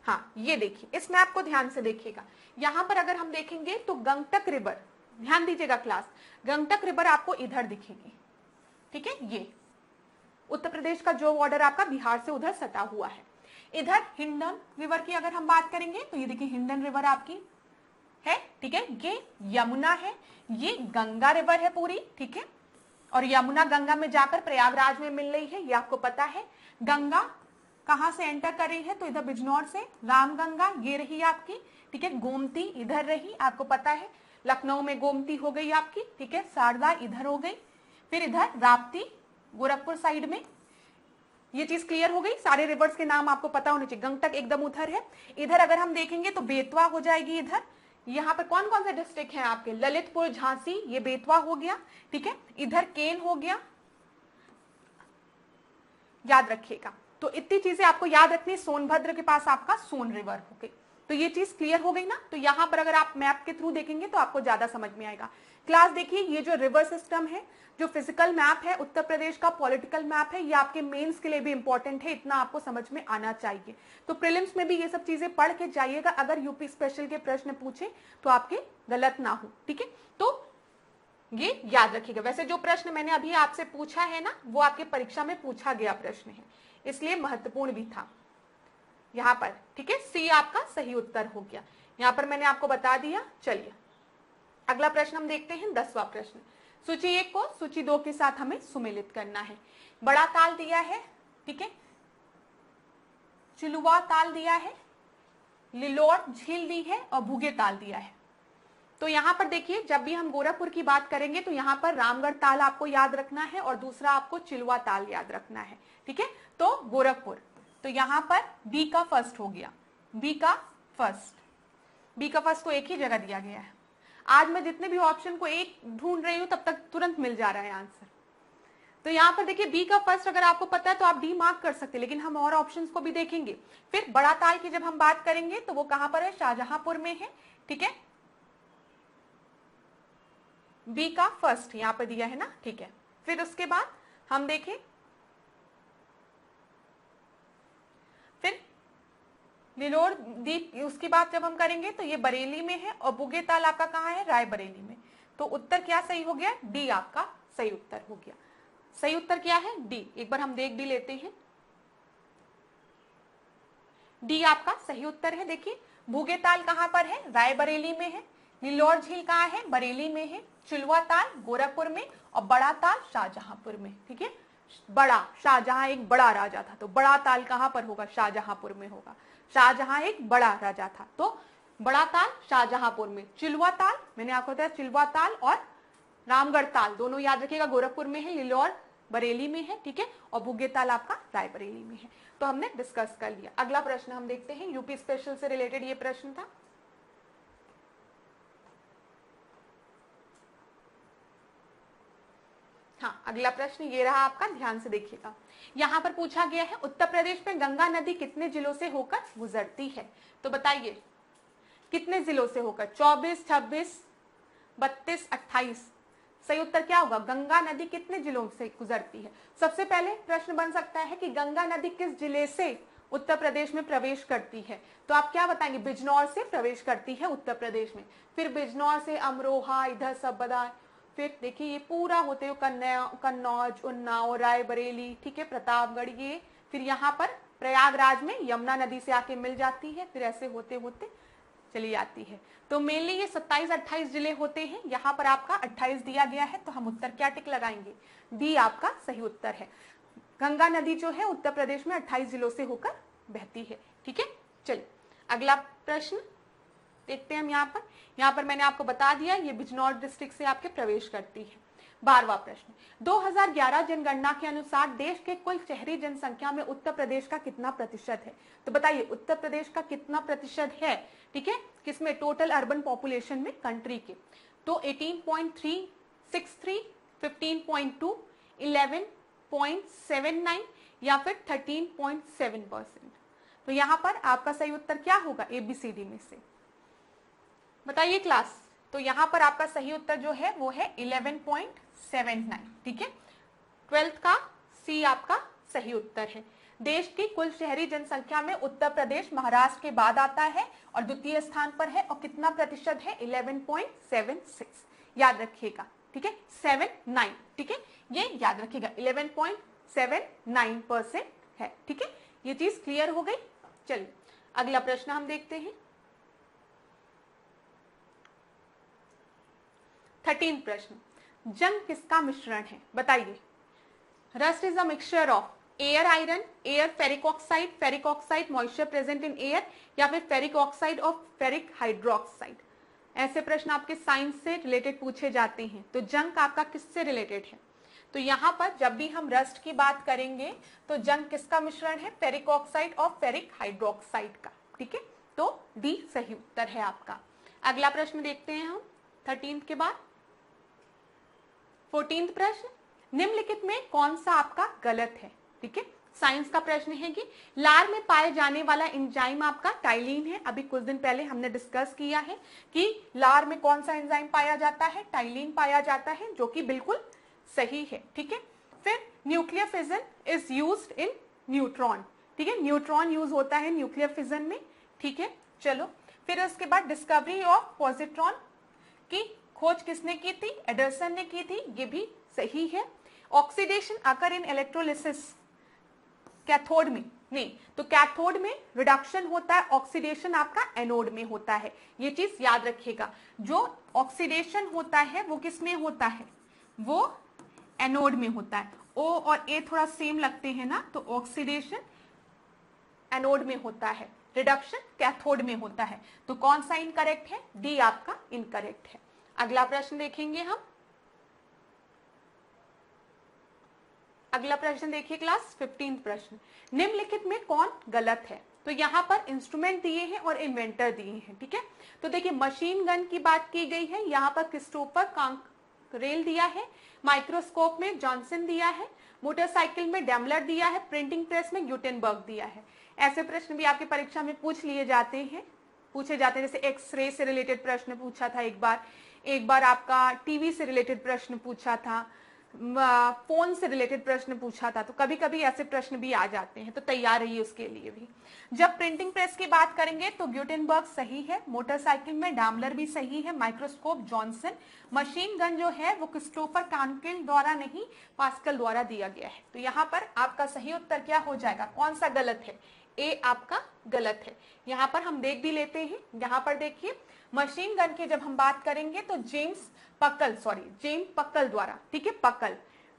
हाँ, ये देखिए, इस मैप को ध्यान से देखिएगा। यहाँ पर अगर हम देखेंगे तो गंगटक रिवर, ध्यान दीजिएगा क्लास, गंगटक रिवर आपको इधर दिखेगी। ठीक है, ये उत्तर प्रदेश का जो बॉर्डर आपका बिहार से उधर सटा हुआ है। इधर हिंडन रिवर की अगर हम बात करेंगे तो ये देखिए हिंडन रिवर आपकी है। ठीक है, ये यमुना है, ये गंगा रिवर है पूरी। ठीक है, और यमुना गंगा में जाकर प्रयागराज में मिल रही है, ये आपको पता है। गंगा कहां से एंटर कर रही है? तो इधर बिजनौर से, रामगंगा ये रही आपकी। ठीक है, गोमती इधर रही, आपको पता है, लखनऊ में गोमती हो गई आपकी। ठीक है, शारदा इधर हो गई, फिर इधर राप्ती गोरखपुर साइड में। ये चीज क्लियर हो गई, सारे रिवर्स के नाम आपको पता होने चाहिए। गंगटक एकदम उधर है। इधर अगर हम देखेंगे तो बेतवा हो जाएगी इधर। यहाँ पर कौन कौन से डिस्ट्रिक्ट हैं आपके, ललितपुर, झांसी, ये बेतवा हो गया, ठीक है। इधर केन हो गया, याद रखिएगा। तो इतनी चीजें आपको याद रखनी। सोनभद्र के पास आपका सोन रिवर हो गई। तो ये चीज क्लियर हो गई ना। तो यहां पर अगर आप मैप के थ्रू देखेंगे तो आपको ज्यादा समझ में आएगा। क्लास देखिए, ये जो रिवर सिस्टम है, जो फिजिकल मैप है उत्तर प्रदेश का, पॉलिटिकल मैप है, ये आपके मेंस के लिए भी इंपॉर्टेंट है। इतना आपको समझ में आना चाहिए। तो प्रीलिम्स में भी ये सब चीजें पढ़ के जाइएगा। अगर यूपी स्पेशल के प्रश्न पूछे तो आपके गलत ना हो, ठीक है। तो ये याद रखिएगा। वैसे जो प्रश्न मैंने अभी आपसे पूछा है ना, वो आपके परीक्षा में पूछा गया प्रश्न है, इसलिए महत्वपूर्ण भी था यहां पर, ठीक है। सी आपका सही उत्तर हो गया। यहां पर मैंने आपको बता दिया। चलिए अगला प्रश्न हम देखते हैं, 10वां प्रश्न। सूची 1 को सूची 2 के साथ हमें सुमेलित करना है। बड़ा ताल दिया है, ठीक है, चिलुआ ताल दिया है, लिलोर झील दी है और भूगे ताल दिया है। तो यहां पर देखिए, जब भी हम गोरखपुर की बात करेंगे तो यहां पर रामगढ़ ताल आपको याद रखना है और दूसरा आपको चिलुआ ताल याद रखना है, ठीक है। तो गोरखपुर, तो यहां पर बी का फर्स्ट हो गया। बी का फर्स्ट को एक ही जगह दिया गया है। आज मैं जितने भी ऑप्शन को एक ढूंढ रही हूं तब तक तुरंत मिल जा रहा है आंसर। तो यहां पर देखिए, बी का फर्स्ट अगर आपको पता है तो आप डी मार्क कर सकते हैं, लेकिन हम और ऑप्शंस को भी देखेंगे। फिर बड़ा ताल की जब हम बात करेंगे तो वो कहां पर है, शाहजहांपुर में है, ठीक है। बी का फर्स्ट यहां पर दिया है ना, ठीक है। फिर उसके बाद हम देखें, फिर लिलोर दीप, उसकी बात जब हम करेंगे तो ये बरेली में है और बुगे ताल आपका कहां है, रायबरेली में। तो उत्तर क्या सही हो गया, डी आपका सही उत्तर हो गया। सही उत्तर क्या है, डी। एक बार हम देख भी लेते हैं, डी आपका सही उत्तर है। देखिए, भूगे ताल कहां पर है, रायबरेली में है। लिलोर झील कहां है, बरेली में है। चिलुआ ताल गोरखपुर में और बड़ा ताल शाहजहांपुर में, ठीक है। बड़ा, शाहजहां एक बड़ा राजा था, तो बड़ा ताल कहां पर होगा, शाहजहांपुर में होगा। शाहजहां एक बड़ा राजा था, तो बड़ा ताल शाहजहांपुर में। चिलुआ ताल मैंने आपको बताया, चिलुआ ताल और रामगढ़ ताल दोनों याद रखिएगा, गोरखपुर में है। लिलोर बरेली में है, ठीक है। और भूगे ताल आपका रायबरेली में है। तो हमने डिस्कस कर लिया। अगला प्रश्न हम देखते हैं, यूपी स्पेशल से रिलेटेड ये प्रश्न था। हाँ, अगला प्रश्न ये रहा आपका, ध्यान से देखिएगा। यहां पर पूछा गया है, उत्तर प्रदेश में गंगा नदी कितने जिलों से होकर गुजरती है। तो बताइए कितने जिलों से होकर, 24, 26, 32, 28। सही उत्तर क्या होगा, गंगा नदी कितने जिलों से गुजरती है। सबसे पहले प्रश्न बन सकता है कि गंगा नदी किस जिले से उत्तर प्रदेश में प्रवेश करती है। तो आप क्या बताएंगे, बिजनौर से प्रवेश करती है उत्तर प्रदेश में। फिर बिजनौर से अमरोहा, इधर सबदा, फिर देखिए ये पूरा होते हुए कन्नौज, उन्नाव, रायबरेली, ठीक है, प्रतापगढ़, ये फिर यहाँ पर प्रयागराज में यमुना नदी से आके मिल जाती है। फिर ऐसे होते होते चली जाती है। तो मेनली ये 27-28 जिले होते हैं। यहाँ पर आपका 28 दिया गया है, तो हम उत्तर क्या टिक लगाएंगे, डी आपका सही उत्तर है। गंगा नदी जो है उत्तर प्रदेश में 28 जिलों से होकर बहती है, ठीक है। चलिए अगला प्रश्न देखते हैं हम। यहाँ पर मैंने आपको बता दिया, ये बिजनौर डिस्ट्रिक्ट से आपके प्रवेश करती है। 12वां प्रश्न, 2011 जनगणना के अनुसार देश के कुल शहरी जनसंख्या में उत्तर प्रदेश का कितना प्रतिशत है। तो बताइए उत्तर प्रदेश का कितना प्रतिशत है, ठीक है, किसमें, टोटल अर्बन पॉपुलेशन में कंट्री के। तो 18.363, 15.2, 11.79 या फिर 13.7%। तो यहां पर आपका सही उत्तर क्या होगा, ABCD में से बताइए क्लास। तो यहां पर आपका सही उत्तर जो है वो है 11.79, ठीक है। 12th का सी आपका सही उत्तर है। देश की कुल शहरी जनसंख्या में उत्तर प्रदेश महाराष्ट्र के बाद आता है और द्वितीय स्थान पर है, और कितना प्रतिशत है, 11.76। याद रखिएगा, ठीक है, 79, ठीक है, ये याद रखिएगा 11.79% है, ठीक है। ये चीज क्लियर हो गई। चलिए अगला प्रश्न हम देखते हैं। 13 प्रश्न, जंग किसका मिश्रण है, बताइए। Rust is a mixture of air iron, air ferric oxide moisture present in air, या फिर ferric oxide of ferric hydroxide. ऐसे प्रश्न आपके साइंस से रिलेटेड पूछे जाते हैं। तो जंग आपका किससे रिलेटेड है, तो यहाँ पर जब भी हम रस्ट की बात करेंगे तो जंग किसका मिश्रण है, फेरिक ऑक्साइड और फेरिक हाइड्रोक्साइड का। ठीक है, तो डी सही उत्तर है आपका। अगला प्रश्न देखते हैं हम 13 के बाद 14 प्रश्न, निम्नलिखित में कौन सा आपका गलत है। ठीक है, साइंस का प्रश्न है कि लार में पाए जाने वाला एंजाइम आपका टाइलिन है। अभी कुछ दिन पहले हमने डिस्कस किया है कि लार में कौन सा एंजाइम पाया जाता है, टाइलिन पाया जाता है, जो कि बिल्कुल सही है। ठीक है, फिर nuclear fission is used in neutron. ठीक है, न्यूट्रॉन यूज होता है न्यूक्लियर फिजन में। ठीक है, चलो फिर उसके बाद डिस्कवरी ऑफ पॉजिट्रॉन की खोज किसने की थी, एडरसन ने की थी, ये भी सही है। ऑक्सीडेशन अकर इन इलेक्ट्रोलिसिस कैथोड में नहीं, तो कैथोड में रिडक्शन होता है, ऑक्सीडेशन आपका एनोड में होता है। ये चीज याद रखिएगा, जो ऑक्सीडेशन होता है वो किस में होता है, वो एनोड में होता है। ओ और ए थोड़ा सेम लगते हैं ना, तो ऑक्सीडेशन एनोड में होता है, रिडक्शन कैथोड में होता है। तो कौन सा इनकरेक्ट है, डी आपका इनकरेक्ट है। अगला प्रश्न देखेंगे हम, अगला प्रश्न देखिए क्लास 15 प्रश्न, निम्नलिखित में कौन गलत है। तो यहाँ पर इंस्ट्रूमेंट दिए हैं और इन्वेंटर दिए हैं। ठीक है, तो देखिए मशीन गन की बात की गई है, यहाँ पर क्रिस्टोफर कांकरेल दिया है, माइक्रोस्कोप में जॉनसन दिया है, मोटरसाइकिल में डेमलर दिया है, प्रिंटिंग प्रेस में ग्यूटेनबर्ग दिया है। ऐसे प्रश्न भी आपकी परीक्षा में पूछे जाते हैं, जैसे एक्सरे से रिलेटेड प्रश्न पूछा था एक बार आपका टीवी से रिलेटेड प्रश्न पूछा था, फोन से रिलेटेड प्रश्न पूछा था। तो कभी कभी ऐसे प्रश्न भी आ जाते हैं, तो तैयार रहिए उसके लिए भी। जब प्रिंटिंग प्रेस की बात करेंगे तो ग्यूटेनबर्ग सही है, मोटरसाइकिल में डामलर भी सही है, माइक्रोस्कोप जॉनसन, मशीन गन जो है वो क्रिस्टोफर कांकेल द्वारा नहीं पास्कल द्वारा दिया गया है। तो यहाँ पर आपका सही उत्तर क्या हो जाएगा, कौन सा गलत है, ए आपका गलत है। यहाँ पर हम देख भी लेते हैं, यहाँ पर देखिए मशीन गन की जब हम बात करेंगे तो जेम पकल द्वारा, ठीक है,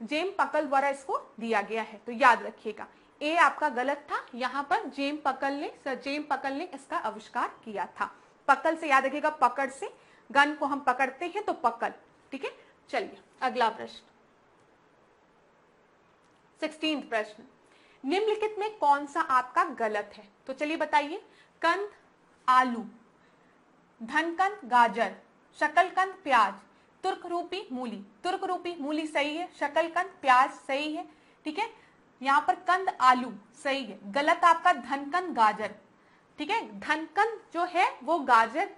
जेम पकल द्वारा इसको दिया गया है। तो याद रखिएगा ए आपका गलत था, यहाँ पर जेम पकल ने इसका आविष्कार किया था। पकल से याद रखिएगा, पकड़ से गन को हम पकड़ते हैं तो पकल। ठीक है, चलिए अगला प्रश्न 16 प्रश्न, निम्नलिखित में कौन सा आपका गलत है। तो चलिए बताइए, कंद आलू, धनकंद गाजर, शकलकंद प्याज, तुर्क रूपी मूली सही है, शकलकंद प्याज सही है। ठीक है, यहाँ पर कंद आलू सही है, गलत आपका धनकंद गाजर। ठीक है, धनकंद जो है वो गाजर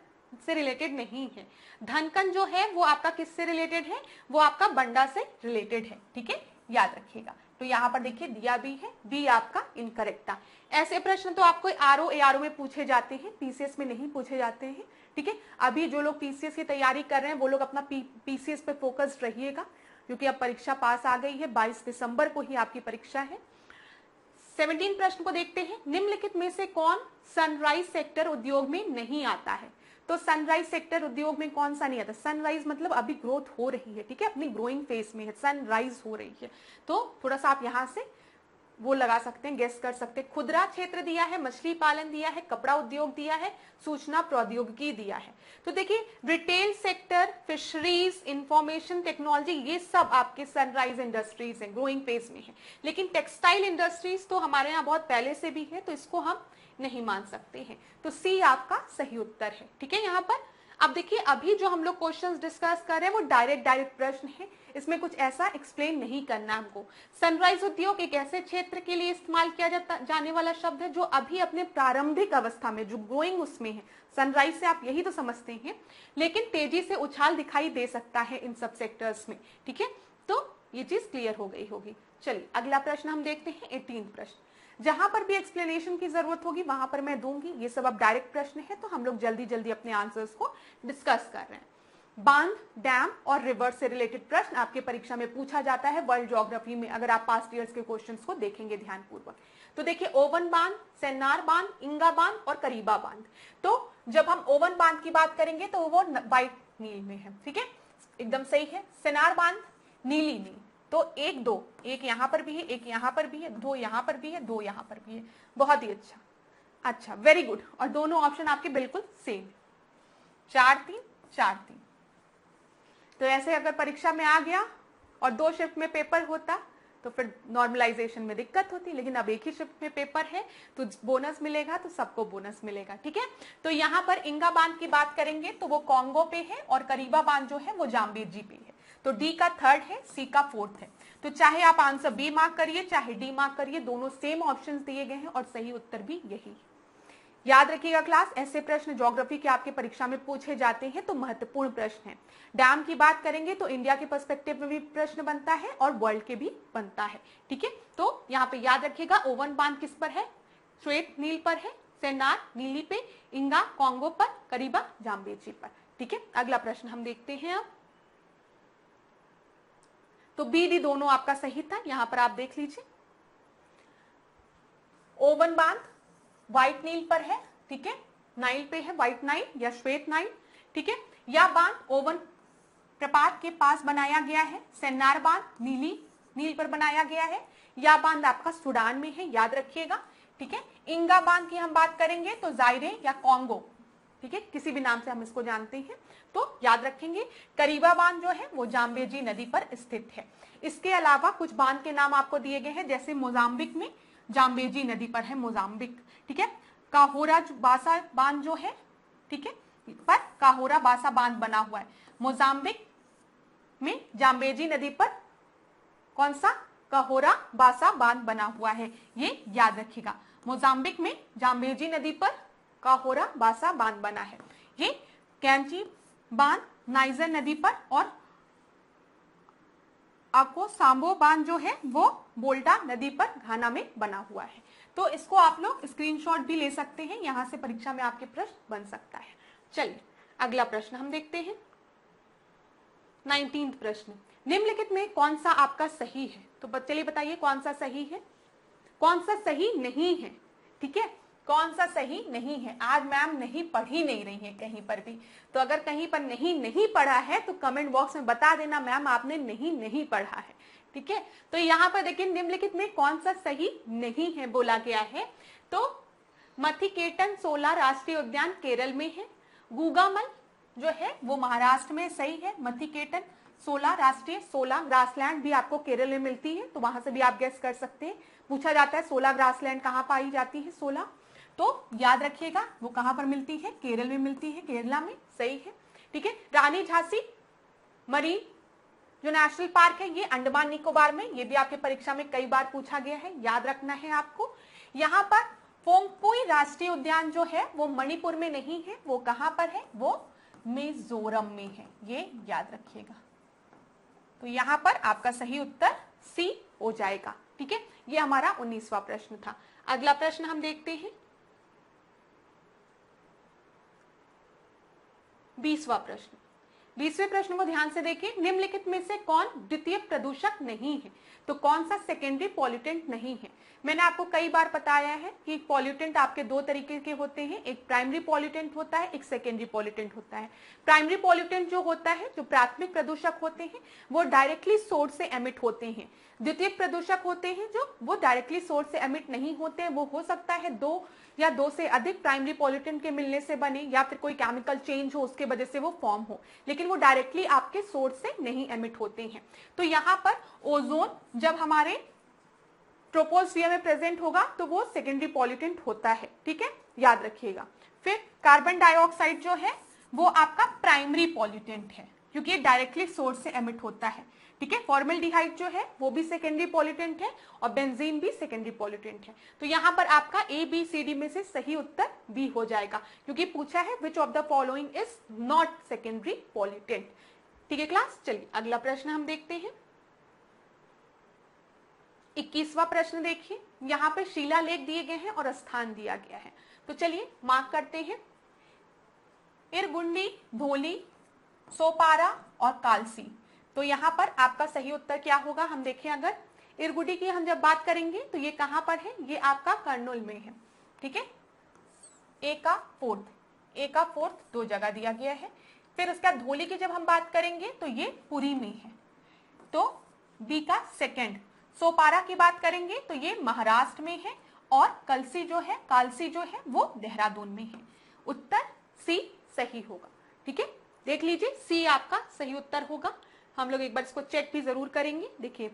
से रिलेटेड नहीं है, धनकंद जो है वो आपका किससे रिलेटेड है, वो आपका बंडा से रिलेटेड है। ठीक है, याद रखिएगा। तो यहाँ पर देखिए दिया भी है, बी आपका इनकरेक्ट था। ऐसे प्रश्न तो आपको आरओ एआरओ में पूछे जाते हैं, पीसीएस में नहीं पूछे जाते हैं। ठीक है, अभी जो लोग पीसीएस की तैयारी कर रहे हैं वो लोग अपना पीसीएस पे फोकस्ड रहिएगा, क्योंकि अब परीक्षा पास आ गई है, 22 दिसंबर को ही आपकी परीक्षा है। 17 प्रश्न को देखते हैं, निम्नलिखित में से कौन सनराइज सेक्टर उद्योग में नहीं आता है। तो सनराइज सेक्टर उद्योग में कौन सा नहीं आता, सनराइज मतलब अभी ग्रोथ हो रही है। ठीक है, अपनी ग्रोइंग फेज में है, सनराइज हो रही है। तो थोड़ा सा आप यहां से वो लगा सकते हैं, गेस कर सकते हैं। खुदरा क्षेत्र दिया है, मछली पालन दिया है, कपड़ा उद्योग दिया है, सूचना प्रौद्योगिकी दिया है। तो देखिए retail sector, fisheries, information technology, ये सब आपके सनराइज इंडस्ट्रीज हैं, ग्रोइंग फेज में है। लेकिन टेक्सटाइल इंडस्ट्रीज तो हमारे यहाँ बहुत पहले से भी है, तो इसको हम नहीं मान सकते हैं। तो सी आपका सही उत्तर है। ठीक है, यहाँ पर अब देखिए अभी जो हम लोग क्वेश्चंस डिस्कस कर रहे हैं वो डायरेक्ट प्रश्न है, इसमें कुछ ऐसा एक्सप्लेन नहीं करना हमको। सनराइज उद्योग एक ऐसे क्षेत्र के लिए इस्तेमाल किया जाने वाला शब्द है जो अभी अपने प्रारंभिक अवस्था में, जो ग्रोइंग उसमें है। सनराइज से आप यही तो समझते हैं, लेकिन तेजी से उछाल दिखाई दे सकता है इन सब सेक्टर्स में। ठीक है, तो ये चीज क्लियर हो गई होगी। चलिए अगला प्रश्न हम देखते हैं 18 प्रश्न। जहां पर भी एक्सप्लेनेशन की जरूरत होगी वहां पर मैं दूंगी, ये सब अब डायरेक्ट प्रश्न है, तो हम लोग जल्दी जल्दी अपने आंसर्स को डिस्कस कर रहे हैं। बांध, डैम और रिवर से रिलेटेड प्रश्न आपके परीक्षा में पूछा जाता है वर्ल्ड ज्योग्राफी में, अगर आप पास्ट ईयर्स के क्वेश्चंस को देखेंगे ध्यानपूर्वक। तो देखिए ओवन बांध, सेन्नार बांध, इंगा बांध और करीबा बांध। तो जब हम ओवन बांध की बात करेंगे तो वो व्हाइट नील में है। ठीक है, एकदम सही है। सेन्नार बांध नीली नील, तो एक दो, एक यहां पर भी है, एक यहां पर भी है, दो यहां पर भी है, दो यहां पर भी है। बहुत ही अच्छा, अच्छा, वेरी गुड। और दोनों ऑप्शन आपके बिल्कुल सेम, 4-3 4-3। तो ऐसे अगर परीक्षा में आ गया और 2 शिफ्ट में पेपर होता तो फिर नॉर्मलाइजेशन में दिक्कत होती, लेकिन अब एक ही शिफ्ट में पेपर है तो बोनस मिलेगा, तो सबको बोनस मिलेगा। ठीक है, तो यहाँ पर इंगा बांध की बात करेंगे तो वो कॉन्गो पे है और करीबा बांध जो है वो जाम्बेजी पे है। तो डी का 3rd है, सी का 4th है। तो चाहे आप आंसर बी मार्क करिए चाहे डी मार्क करिए, दोनों सेम ऑप्शंस दिए गए हैं और सही उत्तर भी यही है। याद रखिएगा क्लास, ऐसे प्रश्न ज्योग्राफी के आपके परीक्षा में पूछे जाते हैं तो महत्वपूर्ण प्रश्न है। डैम की बात करेंगे तो इंडिया के पर्सपेक्टिव में भी प्रश्न बनता है और वर्ल्ड के भी बनता है। ठीक है, तो यहाँ पे याद रखिएगा ओवन बांध किस पर है, श्वेत नील पर है, सेन्नार नीली पे, इंगा कॉन्गो पर, करीबा जाम्बेजी पर। ठीक है, अगला प्रश्न हम देखते हैं। अब तो बी डी दोनों आपका सही था, यहां पर आप देख लीजिए। ओवन बांध व्हाइट नील पर है, ठीक है, नाइल पे है, व्हाइट नाइल या श्वेत नाइल। ठीक है, यह बांध ओवन प्रपात के पास बनाया गया है। सेन्नार बांध नीली नील पर बनाया गया है। यह बांध आपका सूडान में है, याद रखिएगा। ठीक है, इंगा बांध की हम बात करेंगे तो जायरे या कॉन्गो, ठीक है, किसी भी नाम से हम इसको जानते हैं, तो याद रखेंगे। करीबा बांध जो है वो जाम्बेजी नदी पर स्थित है। इसके अलावा कुछ बांध के नाम आपको दिए गए हैं, जैसे मोजाम्बिक में जाम्बेजी नदी पर है, मोजाम्बिक। ठीक है, काहोरा बासा बांध जो है, ठीक है, पर काहोरा बासा बांध बना हुआ है। मोजाम्बिक में जाम्बेजी नदी पर कौन सा काहोरा बासा बांध बना हुआ है, ये याद रखिएगा। मोजाम्बिक में जाम्बेजी नदी पर काहोरा बासा बांध बना है। ये कैंची बांध नाइजर नदी पर और आको सांबो बांध जो है वो बोल्टा नदी पर घाना में बना हुआ है। तो इसको आप लोग स्क्रीनशॉट भी ले सकते हैं, यहां से परीक्षा में आपके प्रश्न बन सकता है। चलिए अगला प्रश्न हम देखते हैं। 19वां प्रश्न, निम्नलिखित में कौन सा आपका सही है? तो चलिए बताइए कौन सा सही है, कौन सा सही नहीं है। ठीक है, कौन सा सही नहीं है। आज मैम नहीं पढ़ी नहीं रही है कहीं पर भी, तो अगर कहीं पर नहीं पढ़ा है तो कमेंट बॉक्स में बता देना मैम आपने नहीं पढ़ा है। ठीक है, तो यहाँ पर देखिए निम्नलिखित में कौन सा सही नहीं है बोला गया है। तो मथिकेटन 16 राष्ट्रीय उद्यान केरल में है। गूगामल जो है वो महाराष्ट्र में सही है। मथिकेटन 16 राष्ट्रीय, 16 ग्रासलैंड भी आपको केरल में मिलती है, तो वहां से भी आप गेस कर सकते हैं। पूछा जाता है 16 ग्रासलैंड कहाँ पाई जाती है, 16, तो याद रखिएगा वो कहां पर मिलती है, केरल में मिलती है, केरला में, सही है। ठीक है, रानी झांसी मरीन जो नेशनल पार्क है ये अंडमान निकोबार में, ये भी आपके परीक्षा में कई बार पूछा गया है, याद रखना है आपको। यहाँ पर फोंगपुई राष्ट्रीय उद्यान जो है वो मणिपुर में नहीं है, वो कहां पर है, वो मिजोरम में है, ये याद रखिएगा। तो यहाँ पर आपका सही उत्तर सी हो जाएगा। ठीक है, ये हमारा 19वां प्रश्न था। अगला प्रश्न हम देखते हैं 20वां प्रश्न। 20वें प्रश्न को ध्यान से देखिए, निम्नलिखित में से कौन द्वितीय प्रदूषक नहीं है। तो कौन सा सेकेंडरी पॉल्यूटेंट नहीं है। मैंने आपको कई बार बताया है कि पॉल्यूटेंट आपके 2 तरीके के होते हैं, एक प्राइमरी पॉल्यूटेंट होता है, एक सेकेंडरी पॉल्यूटेंट होता है। प्राइमरी पॉल्यूटेंट जो होता है, जो प्राथमिक प्रदूषक होते हैं, वो डायरेक्टली सोर्स से एमिट होते हैं। द्वितीय प्रदूषक होते हैं जो वो डायरेक्टली सोर्स से एमिट नहीं होते हैं, वो हो सकता है 2 या 2 से अधिक प्राइमरी पॉल्यूटेंट के मिलने से बने, या फिर कोई केमिकल चेंज हो उसके वजह से वो फॉर्म हो, लेकिन वो डायरेक्टली आपके सोर्स से नहीं एमिट होते हैं। तो यहाँ पर ओजोन जब हमारे ट्रोपोस्फियर में प्रेजेंट होगा तो वो सेकेंडरी पॉल्यूटेंट होता है। ठीक है, याद रखिएगा। फिर कार्बन डाइऑक्साइड जो है वो आपका प्राइमरी पॉल्यूटेंट है, क्योंकि ये डायरेक्टली सोर्स से एमिट होता है। ठीक है, फॉर्मल्डिहाइड जो है वो भी सेकेंडरी पॉल्यूटेंट है और बेंजीन भी सेकेंडरी पॉल्यूटेंट है। तो यहाँ पर आपका ABCD में से सही उत्तर बी हो जाएगा, क्योंकि पूछा है which of the following is not secondary pollutant. ठीक है क्लास, चलिए अगला प्रश्न हम देखते हैं। 21वां प्रश्न देखिए, यहाँ पर शिलालेख दिए गए हैं और स्थान दिया गया है, तो चलिए मार्क करते हैं। इरगुंडी, धोली, सोपारा और कालसी। तो यहाँ पर आपका सही उत्तर क्या होगा, हम देखें अगर इरगुंडी की हम जब बात करेंगे तो ये कहां पर है, ये आपका कर्नूल में है। ठीक है, ए का फोर्थ 2 जगह दिया गया है। फिर उसका धोली की जब हम बात करेंगे तो ये पुरी में है, तो बी का 2nd। सोपारा की बात करेंगे तो ये महाराष्ट्र में है और कालसी जो है वो देहरादून में है। उत्तर सी सही होगा। ठीक है, देख लीजिए सी आपका सही उत्तर होगा। हम लोग एक बार इसको चेक भी जरूर करेंगे। देखिए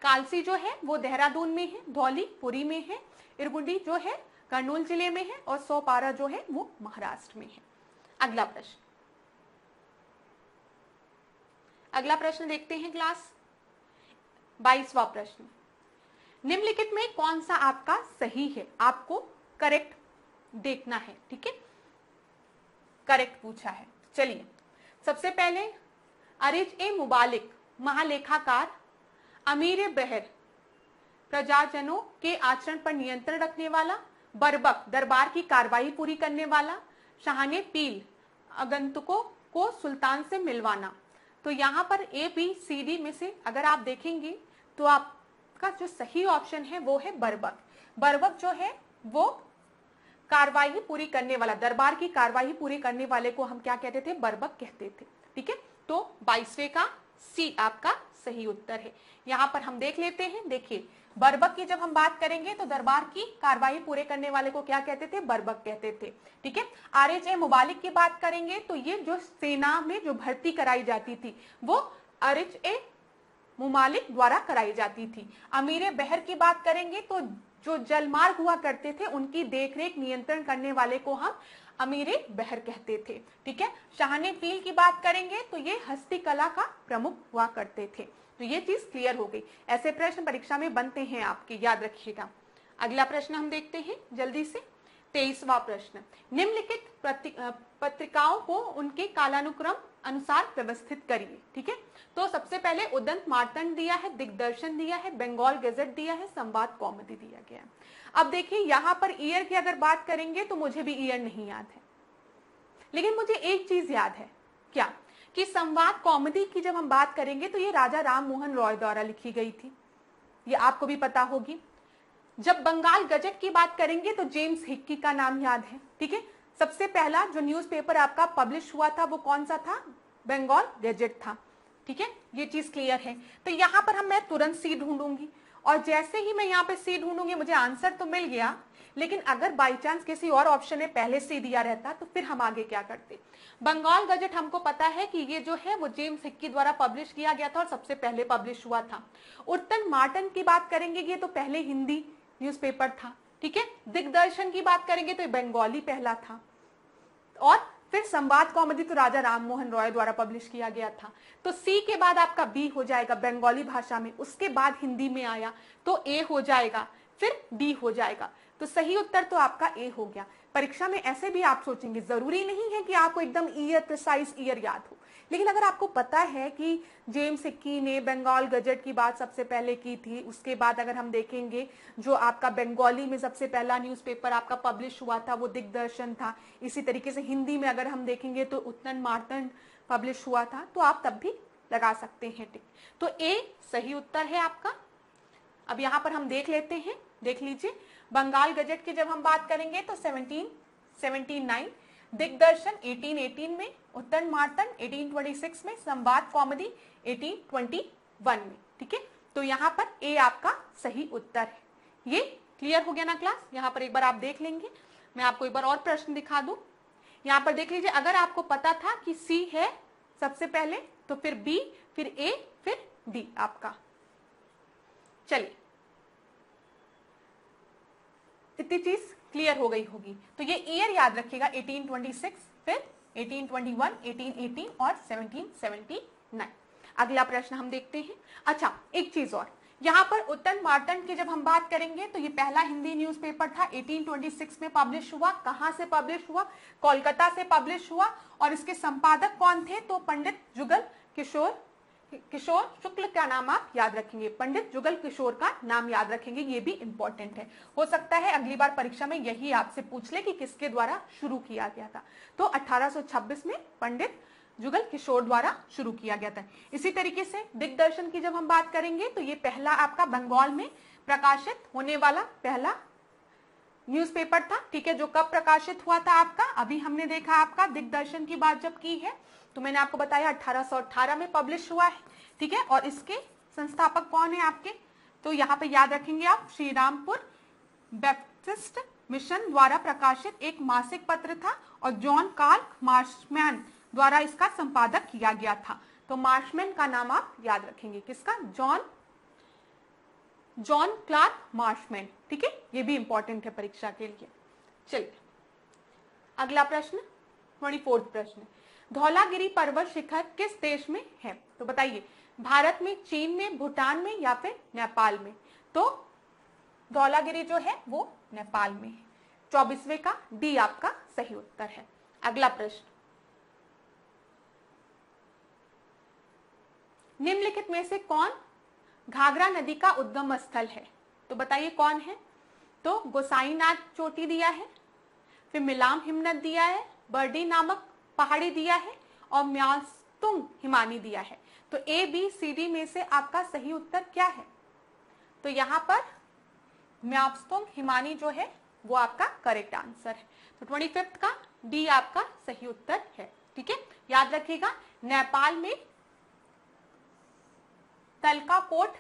कालसी जो है वो देहरादून में है, धौली पुरी में है, इरगुंडी जो है कर्नूल जिले में है और सोपारा जो है वो महाराष्ट्र में है। अगला प्रश्न देखते हैं क्लास 22वां प्रश्न। निम्नलिखित में कौन सा आपका सही है, आपको करेक्ट देखना है। ठीक है, करेक्ट पूछा है। चलिए सबसे पहले अरिज ए मुबालिक महालेखाकार, अमीर बहर प्रजाजनों के आचरण पर नियंत्रण रखने वाला, बरबक दरबार की कार्रवाई पूरी करने वाला, शाहने पील आगंतुकों को सुल्तान से मिलवाना। तो यहाँ पर ए बी सी डी में से अगर आप देखेंगे तो आपका जो सही ऑप्शन है वो है बरबक। बरबक जो है वो कार्रवाई पूरी करने वाला, दरबार की कार्रवाई पूरी करने वाले को हम क्या कहते थे, बरबक कहते थे। ठीक है, तो 22वें का सी आपका सही उत्तर है। यहाँ पर हम देख लेते हैं। देखिए बरबक की जब हम बात करेंगे तो दरबार की कार्रवाई पूरे करने वाले को क्या कहते थे, बरबक कहते थे। ठीक है, आरिज ए मुबालिक की बात करेंगे तो ये जो सेना में जो भर्ती कराई जाती थी वो आरिज ए मुबालिक द्वारा कराई जाती थी। अमीर बहर की बात करेंगे तो जो जलमार्ग हुआ करते थे उनकी देखरेख नियंत्रण करने वाले को हम अमीर बहर कहते थे। ठीक है, शाहने पील की बात करेंगे तो ये हस्तकला का प्रमुख हुआ करते थे। तो ये चीज क्लियर हो गई। ऐसे प्रश्न परीक्षा में बनते हैं आपके, याद रखिएगा। अगला प्रश्न हम देखते हैं जल्दी से। 23वां प्रश्न, निम्नलिखित पत्रिकाओं को उनके कालानुक्रम अनुसार व्यवस्थित करिए। ठीक है, तो सबसे पहले उदंत मार्तंड दिया है, दिग्दर्शन दिया है, बंगाल गजट दिया है, संवाद कौमुदी दिया गया है। अब देखिए यहाँ पर ईयर की अगर बात करेंगे तो मुझे भी ईयर नहीं याद है, लेकिन मुझे एक चीज याद है, क्या कि संवाद कौमुदी की जब हम बात करेंगे तो ये राजा राम मोहन रॉय द्वारा लिखी गई थी, ये आपको भी पता होगी। जब बंगाल गजट की बात करेंगे तो जेम्स हिक्की का नाम याद है। ठीक है, सबसे पहला जो न्यूज़पेपर आपका पब्लिश हुआ था वो कौन सा था, बंगाल गजट था। ठीक है, ये चीज क्लियर है। तो यहाँ पर मैं तुरंत सी ढूंढूंगी और जैसे ही मैं यहाँ पे सी ढूंढूंगी मुझे आंसर तो मिल गया, लेकिन अगर बाई चांस किसी और ऑप्शन ने पहले सी दिया रहता तो फिर हम आगे क्या करते। बंगाल गजट हमको पता है कि ये जो है वो जेम्स हिक्की द्वारा पब्लिश किया गया था और सबसे पहले पब्लिश हुआ था। उर्तन मार्टन की बात करेंगे ये तो पहले हिंदी न्यूज़पेपर था। ठीक है, दिग्दर्शन की बात करेंगे तो बंगाली पहला था और फिर संवाद कौमुदी तो राजा राम मोहन रॉय द्वारा पब्लिश किया गया था। तो सी के बाद आपका बी हो जाएगा बंगाली भाषा में, उसके बाद हिंदी में आया तो ए हो जाएगा, फिर डी हो जाएगा। तो सही उत्तर तो आपका ए हो गया। परीक्षा में ऐसे भी आप सोचेंगे, जरूरी नहीं है कि आपको एकदम ईयर प्रिसाइज ईयर याद हो, लेकिन अगर आपको पता है कि जेम्स हिक्की ने बंगाल गजट की बात सबसे पहले की थी, उसके बाद अगर हम देखेंगे जो आपका बंगाली में सबसे पहला न्यूज़पेपर आपका पब्लिश हुआ था वो दिग्दर्शन था, इसी तरीके से हिंदी में अगर हम देखेंगे तो उत्तन मार्तंड पब्लिश हुआ था, तो आप तब भी लगा सकते हैं टिक। तो ए सही उत्तर है आपका। अब यहाँ पर हम देख लेते हैं, देख लीजिए बंगाल गजट की जब हम बात करेंगे तो 1779, दिग्दर्शन 1818 में, उत्तन मार्तंड 1826 में, संवाद कौमुदी 1821 में। ठीक है, तो यहाँ पर ए आपका सही उत्तर है। ये क्लियर हो गया ना क्लास। यहाँ पर एक बार आप देख लेंगे, मैं आपको एक बार और प्रश्न दिखा दूं। यहाँ पर देख लीजिए, अगर आपको पता था कि सी है सबसे पहले तो फिर बी, फिर ए, फिर डी आपका। चलिए इतनी चीज क्लियर हो गई होगी। तो ये ईयर याद रखिएगा 1826, फिर 1821, 1818 और 1779। अगला प्रश्न हम देखते हैं। अच्छा एक चीज और, यहाँ पर उत्तन मार्तंड की जब हम बात करेंगे तो ये पहला हिंदी न्यूज़पेपर था, 1826 में पब्लिश हुआ। कहाँ से पब्लिश हुआ, कोलकाता से पब्लिश हुआ। और इसके संपादक कौन थे, तो पंडित जुगल किशोर शुक्ल का नाम आप याद रखेंगे, पंडित जुगल किशोर का नाम याद रखेंगे, ये भी इंपॉर्टेंट है। हो सकता है अगली बार परीक्षा में यही आपसे पूछ ले कि किसके द्वारा शुरू किया गया था। तो 1826 में पंडित जुगल किशोर द्वारा शुरू किया गया था। इसी तरीके से दिग्दर्शन की जब हम बात करेंगे तो ये पहला आपका बंगाल में प्रकाशित होने वाला पहला न्यूज़पेपर था। ठीक है, जो कब प्रकाशित हुआ था आपका, अभी हमने देखा आपका दिग्दर्शन की बात जब की है तो मैंने आपको बताया 1818 में पब्लिश हुआ है। ठीक है, और इसके संस्थापक कौन है आपके, तो यहाँ पे याद रखेंगे आप, श्री रामपुर बैप्टिस्ट मिशन द्वारा प्रकाशित एक मासिक पत्र था और जॉन कार्ल मार्शमैन द्वारा इसका संपादक किया गया था। तो मार्शमैन का नाम आप याद रखेंगे, किसका? John Clark Marshman. ठीक है, ये भी इंपॉर्टेंट है परीक्षा के लिए। चलिए अगला प्रश्न 24वां प्रश्न, धौलागिरी पर्वत शिखर किस देश में है? तो बताइए, भारत में, चीन में, भूटान में या फिर नेपाल में? तो धौलागिरी जो है वो नेपाल में है। 24वें का डी आपका सही उत्तर है। अगला प्रश्न, निम्नलिखित में से कौन घाघरा नदी का उद्गम स्थल है? तो बताइए कौन है? तो गोसाईनाथ चोटी दिया है, फिर मिलाम हिमनद दिया है, बर्डी नामक पहाड़ी दिया है और म्यास्तुंग हिमानी दिया है। तो ए बी सी डी में से आपका सही उत्तर क्या है? तो यहां पर म्यास्तुंग हिमानी जो है वो आपका करेक्ट आंसर है। तो 25 का डी आपका सही उत्तर है। ठीक है, याद रखिएगा, नेपाल में तलकाकोट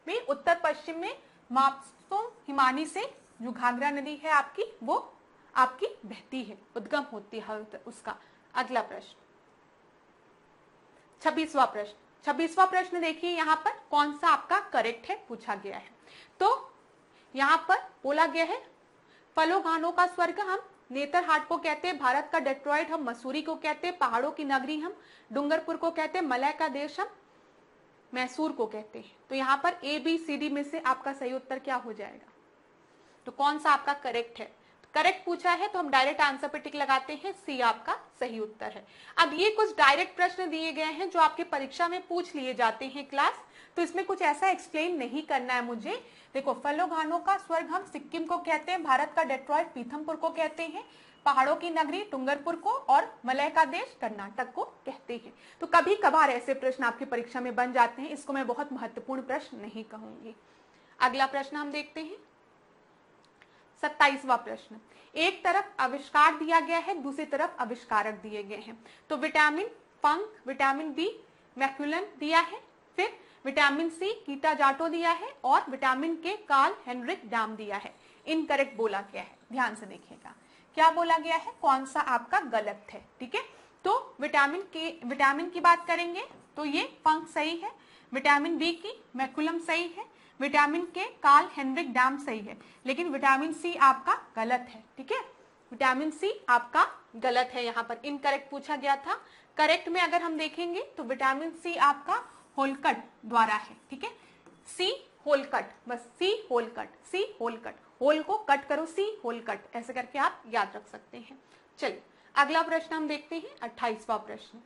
में उत्तर पश्चिम में म्यास्तुंग हिमानी से जो घाघरा नदी है आपकी, वो आपकी बहती है, उद्गम होती है उसका। अगला प्रश्न 26वां प्रश्न। 26वां प्रश्न देखिए, यहां पर कौन सा आपका करेक्ट है पूछा गया है। तो यहां पर बोला गया है, फलोगानों का स्वर्ग हम नेतरहाट को कहते हैं, भारत का डेट्रॉइट हम मसूरी को कहते हैं, पहाड़ों की नगरी हम डूंगरपुर को कहते हैं, मलय का देश हम मैसूर को कहते हैं। तो यहाँ पर ए बी सी डी में से आपका सही उत्तर क्या हो जाएगा? तो कौन सा आपका करेक्ट है? करेक्ट पूछा है तो हम डायरेक्ट आंसर पे टिक लगाते हैं, सी आपका सही उत्तर है। अब ये कुछ डायरेक्ट प्रश्न दिए गए हैं जो आपके परीक्षा में पूछ लिए जाते हैं क्लास, तो इसमें कुछ ऐसा एक्सप्लेन नहीं करना है मुझे। देखो, फलोगानों का स्वर्ग हम सिक्किम को कहते हैं, भारत का डेट्रॉइट पीथमपुर को कहते हैं, पहाड़ों की नगरी डूंगरपुर को और मलय का देश कर्नाटक को कहते हैं। तो कभी कभार ऐसे प्रश्न आपकी परीक्षा में बन जाते हैं, इसको मैं बहुत महत्वपूर्ण प्रश्न नहीं कहूंगी। अगला प्रश्न हम देखते हैं 27वां प्रश्न। एक तरफ आविष्कार दिया गया है, दूसरी तरफ आविष्कारक दिए गए हैं। तो विटामिन फंक, विटामिन बी मैक्यूलन दिया है, फिर विटामिन सी कीटा जाटो दिया है और विटामिन के कार्ल हेनरिक डाम दिया है। इनकरेक्ट बोला गया है, ध्यान से देखिएगा क्या बोला गया है, कौन सा आपका गलत है। ठीक है, तो विटामिन की बात करेंगे तो ये फंक सही है, विटामिन बी की मैक्यूलम सही है, विटामिन के कार्ल हेनरिक डाम सही है, लेकिन विटामिन सी आपका गलत है। ठीक है, विटामिन सी आपका गलत है, यहाँ पर इनकरेक्ट पूछा गया था। करेक्ट में अगर हम देखेंगे तो विटामिन सी आपका होलकट द्वारा है। ठीक है, सी होलकट, बस सी होलकट, सी होलकट, होल को कट करो, सी होलकट, ऐसे करके आप याद रख सकते हैं। चलिए अगला प्रश्न हम देखते हैं 28वां प्रश्न।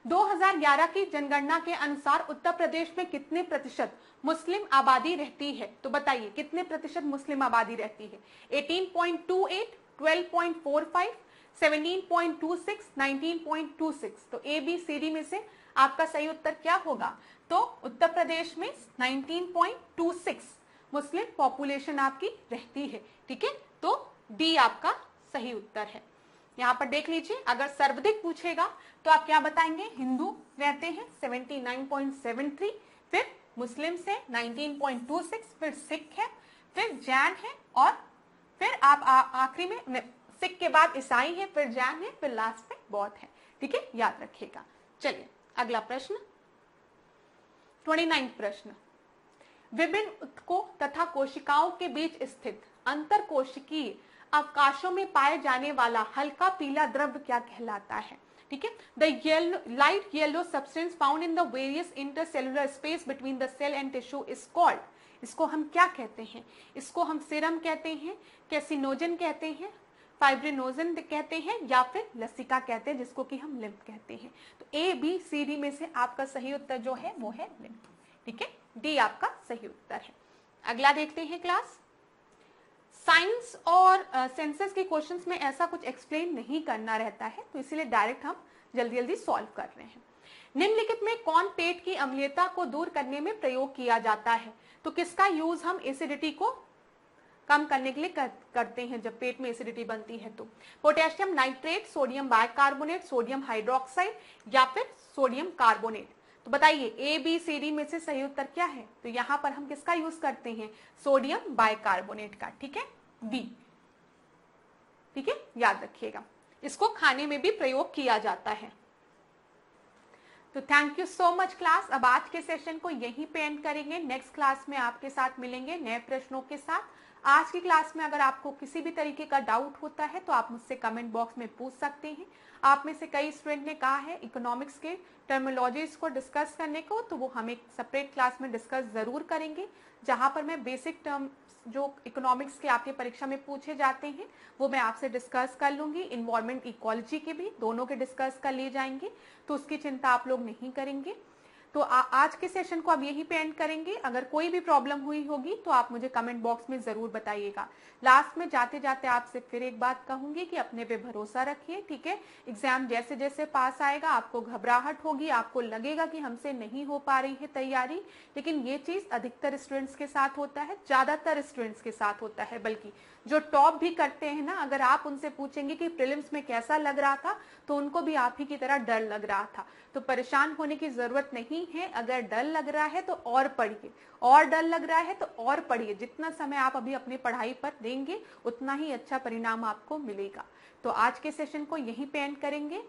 2011 की जनगणना के अनुसार उत्तर प्रदेश में कितने प्रतिशत मुस्लिम आबादी रहती है? तो बताइए कितने प्रतिशत मुस्लिम आबादी रहती है? 18.28, 12.45, 17.26, 19.26। तो ए बी सी डी में से आपका सही उत्तर क्या होगा? तो उत्तर प्रदेश में 19.26 मुस्लिम पॉपुलेशन आपकी रहती है। ठीक है, तो डी आपका सही उत्तर है। यहाँ पर देख लीजिए, अगर सर्वाधिक पूछेगा तो आप क्या बताएंगे? हिंदू रहते हैं 79.73, फिर मुस्लिम से 19.26, फिर सिख है, फिर जैन है और फिर आप आखिरी में सिख के बाद ईसाई है, फिर जैन है, फिर लास्ट में बौद्ध है। ठीक है, याद रखिएगा। चलिए अगला प्रश्न 29वां प्रश्न। विभिन्न ऊतकों तथा कोशिकाओं के बीच स्थित अंतर कोशिकीय अवकाशों में पाए जाने वाला हल्का पीला द्रव्य क्या कहलाता है? ठीक है, the light yellow substance found in the various intercellular space between the cell and tissue is called. इसको हम क्या कहते हैं? इसको हम सीरम कहते हैं, कैसिनोजन कहते हैं, फाइब्रिनोजन कहते हैं या फिर लसिका कहते हैं, जिसको कि हम लिम्फ कहते हैं। तो ए बी सी डी में से आपका सही उत्तर जो है वो है लिम्फ। ठीक है, डी आपका सही उत्तर है। अगला देखते हैं क्लास। साइंस और सेंसस के क्वेश्चंस में ऐसा कुछ एक्सप्लेन नहीं करना रहता है, तो इसीलिए डायरेक्ट हम जल्दी जल्दी सॉल्व कर रहे हैं। निम्नलिखित में कौन पेट की अम्लीयता को दूर करने में प्रयोग किया जाता है? तो किसका यूज हम एसिडिटी को कम करने के लिए करते हैं जब पेट में एसिडिटी बनती है? तो potassium nitrate, sodium bicarbonate, sodium hydroxide या फिर सोडियम कार्बोनेट। तो बताइए ए बी सी डी में से सही उत्तर क्या है? तो यहाँ पर हम किसका यूज करते हैं? सोडियम बाइकार्बोनेट का। ठीक है, बी। ठीक है, याद रखिएगा, इसको खाने में भी प्रयोग किया जाता है। तो thank you so much class. अब आज के सेशन को यहीं पे एंड करेंगे। नेक्स्ट क्लास में आपके साथ मिलेंगे नए प्रश्नों के साथ। आज की क्लास में अगर आपको किसी भी तरीके का डाउट होता है तो आप मुझसे कमेंट बॉक्स में पूछ सकते हैं। आप में से कई स्टूडेंट ने कहा है इकोनॉमिक्स के टर्मिनोलॉजीज को डिस्कस करने को, तो वो हम एक सेपरेट क्लास में डिस्कस जरूर करेंगे, जहां पर मैं बेसिक टर्म जो इकोनॉमिक्स के आपके परीक्षा में पूछे जाते हैं वो मैं आपसे डिस्कस कर लूंगी। इन्वायरमेंट इकोलॉजी के भी दोनों के डिस्कस कर लिए जाएंगे, तो उसकी चिंता आप लोग नहीं करेंगे। तो आज के सेशन को अब यहीं पे एंड करेंगे। अगर कोई भी प्रॉब्लम हुई होगी तो आप मुझे कमेंट बॉक्स में जरूर बताइएगा। लास्ट में जाते जाते आपसे फिर एक बात कहूंगी कि अपने पे भरोसा रखिए, ठीक है। एग्जाम जैसे जैसे पास आएगा आपको घबराहट होगी, आपको लगेगा कि हमसे नहीं हो पा रही है तैयारी, लेकिन ये चीज अधिकतर स्टूडेंट्स के साथ होता है, ज्यादातर स्टूडेंट्स के साथ होता है। बल्कि जो टॉप भी करते हैं ना, अगर आप उनसे पूछेंगे कि प्रीलिम्स में कैसा लग रहा था, तो उनको भी आप ही की तरह डर लग रहा था। तो परेशान होने की जरूरत नहीं है। अगर डर लग रहा है तो और पढ़िए, और डर लग रहा है तो और पढ़िए। जितना समय आप अभी अपनी पढ़ाई पर देंगे उतना ही अच्छा परिणाम आपको मिलेगा। तो आज के सेशन को यहीं पे एंड करेंगे।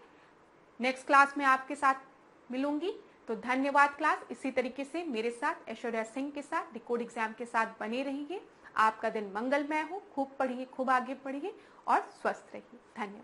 नेक्स्ट क्लास में आपके साथ मिलूंगी। तो धन्यवाद क्लास। इसी तरीके से मेरे साथ ऐश्वर्या सिंह के साथ डिकोड एग्जाम के साथ बने रहिए। आपका दिन मंगलमय हो। खूब पढ़िए, खूब आगे बढ़िए और स्वस्थ रहिए। धन्यवाद।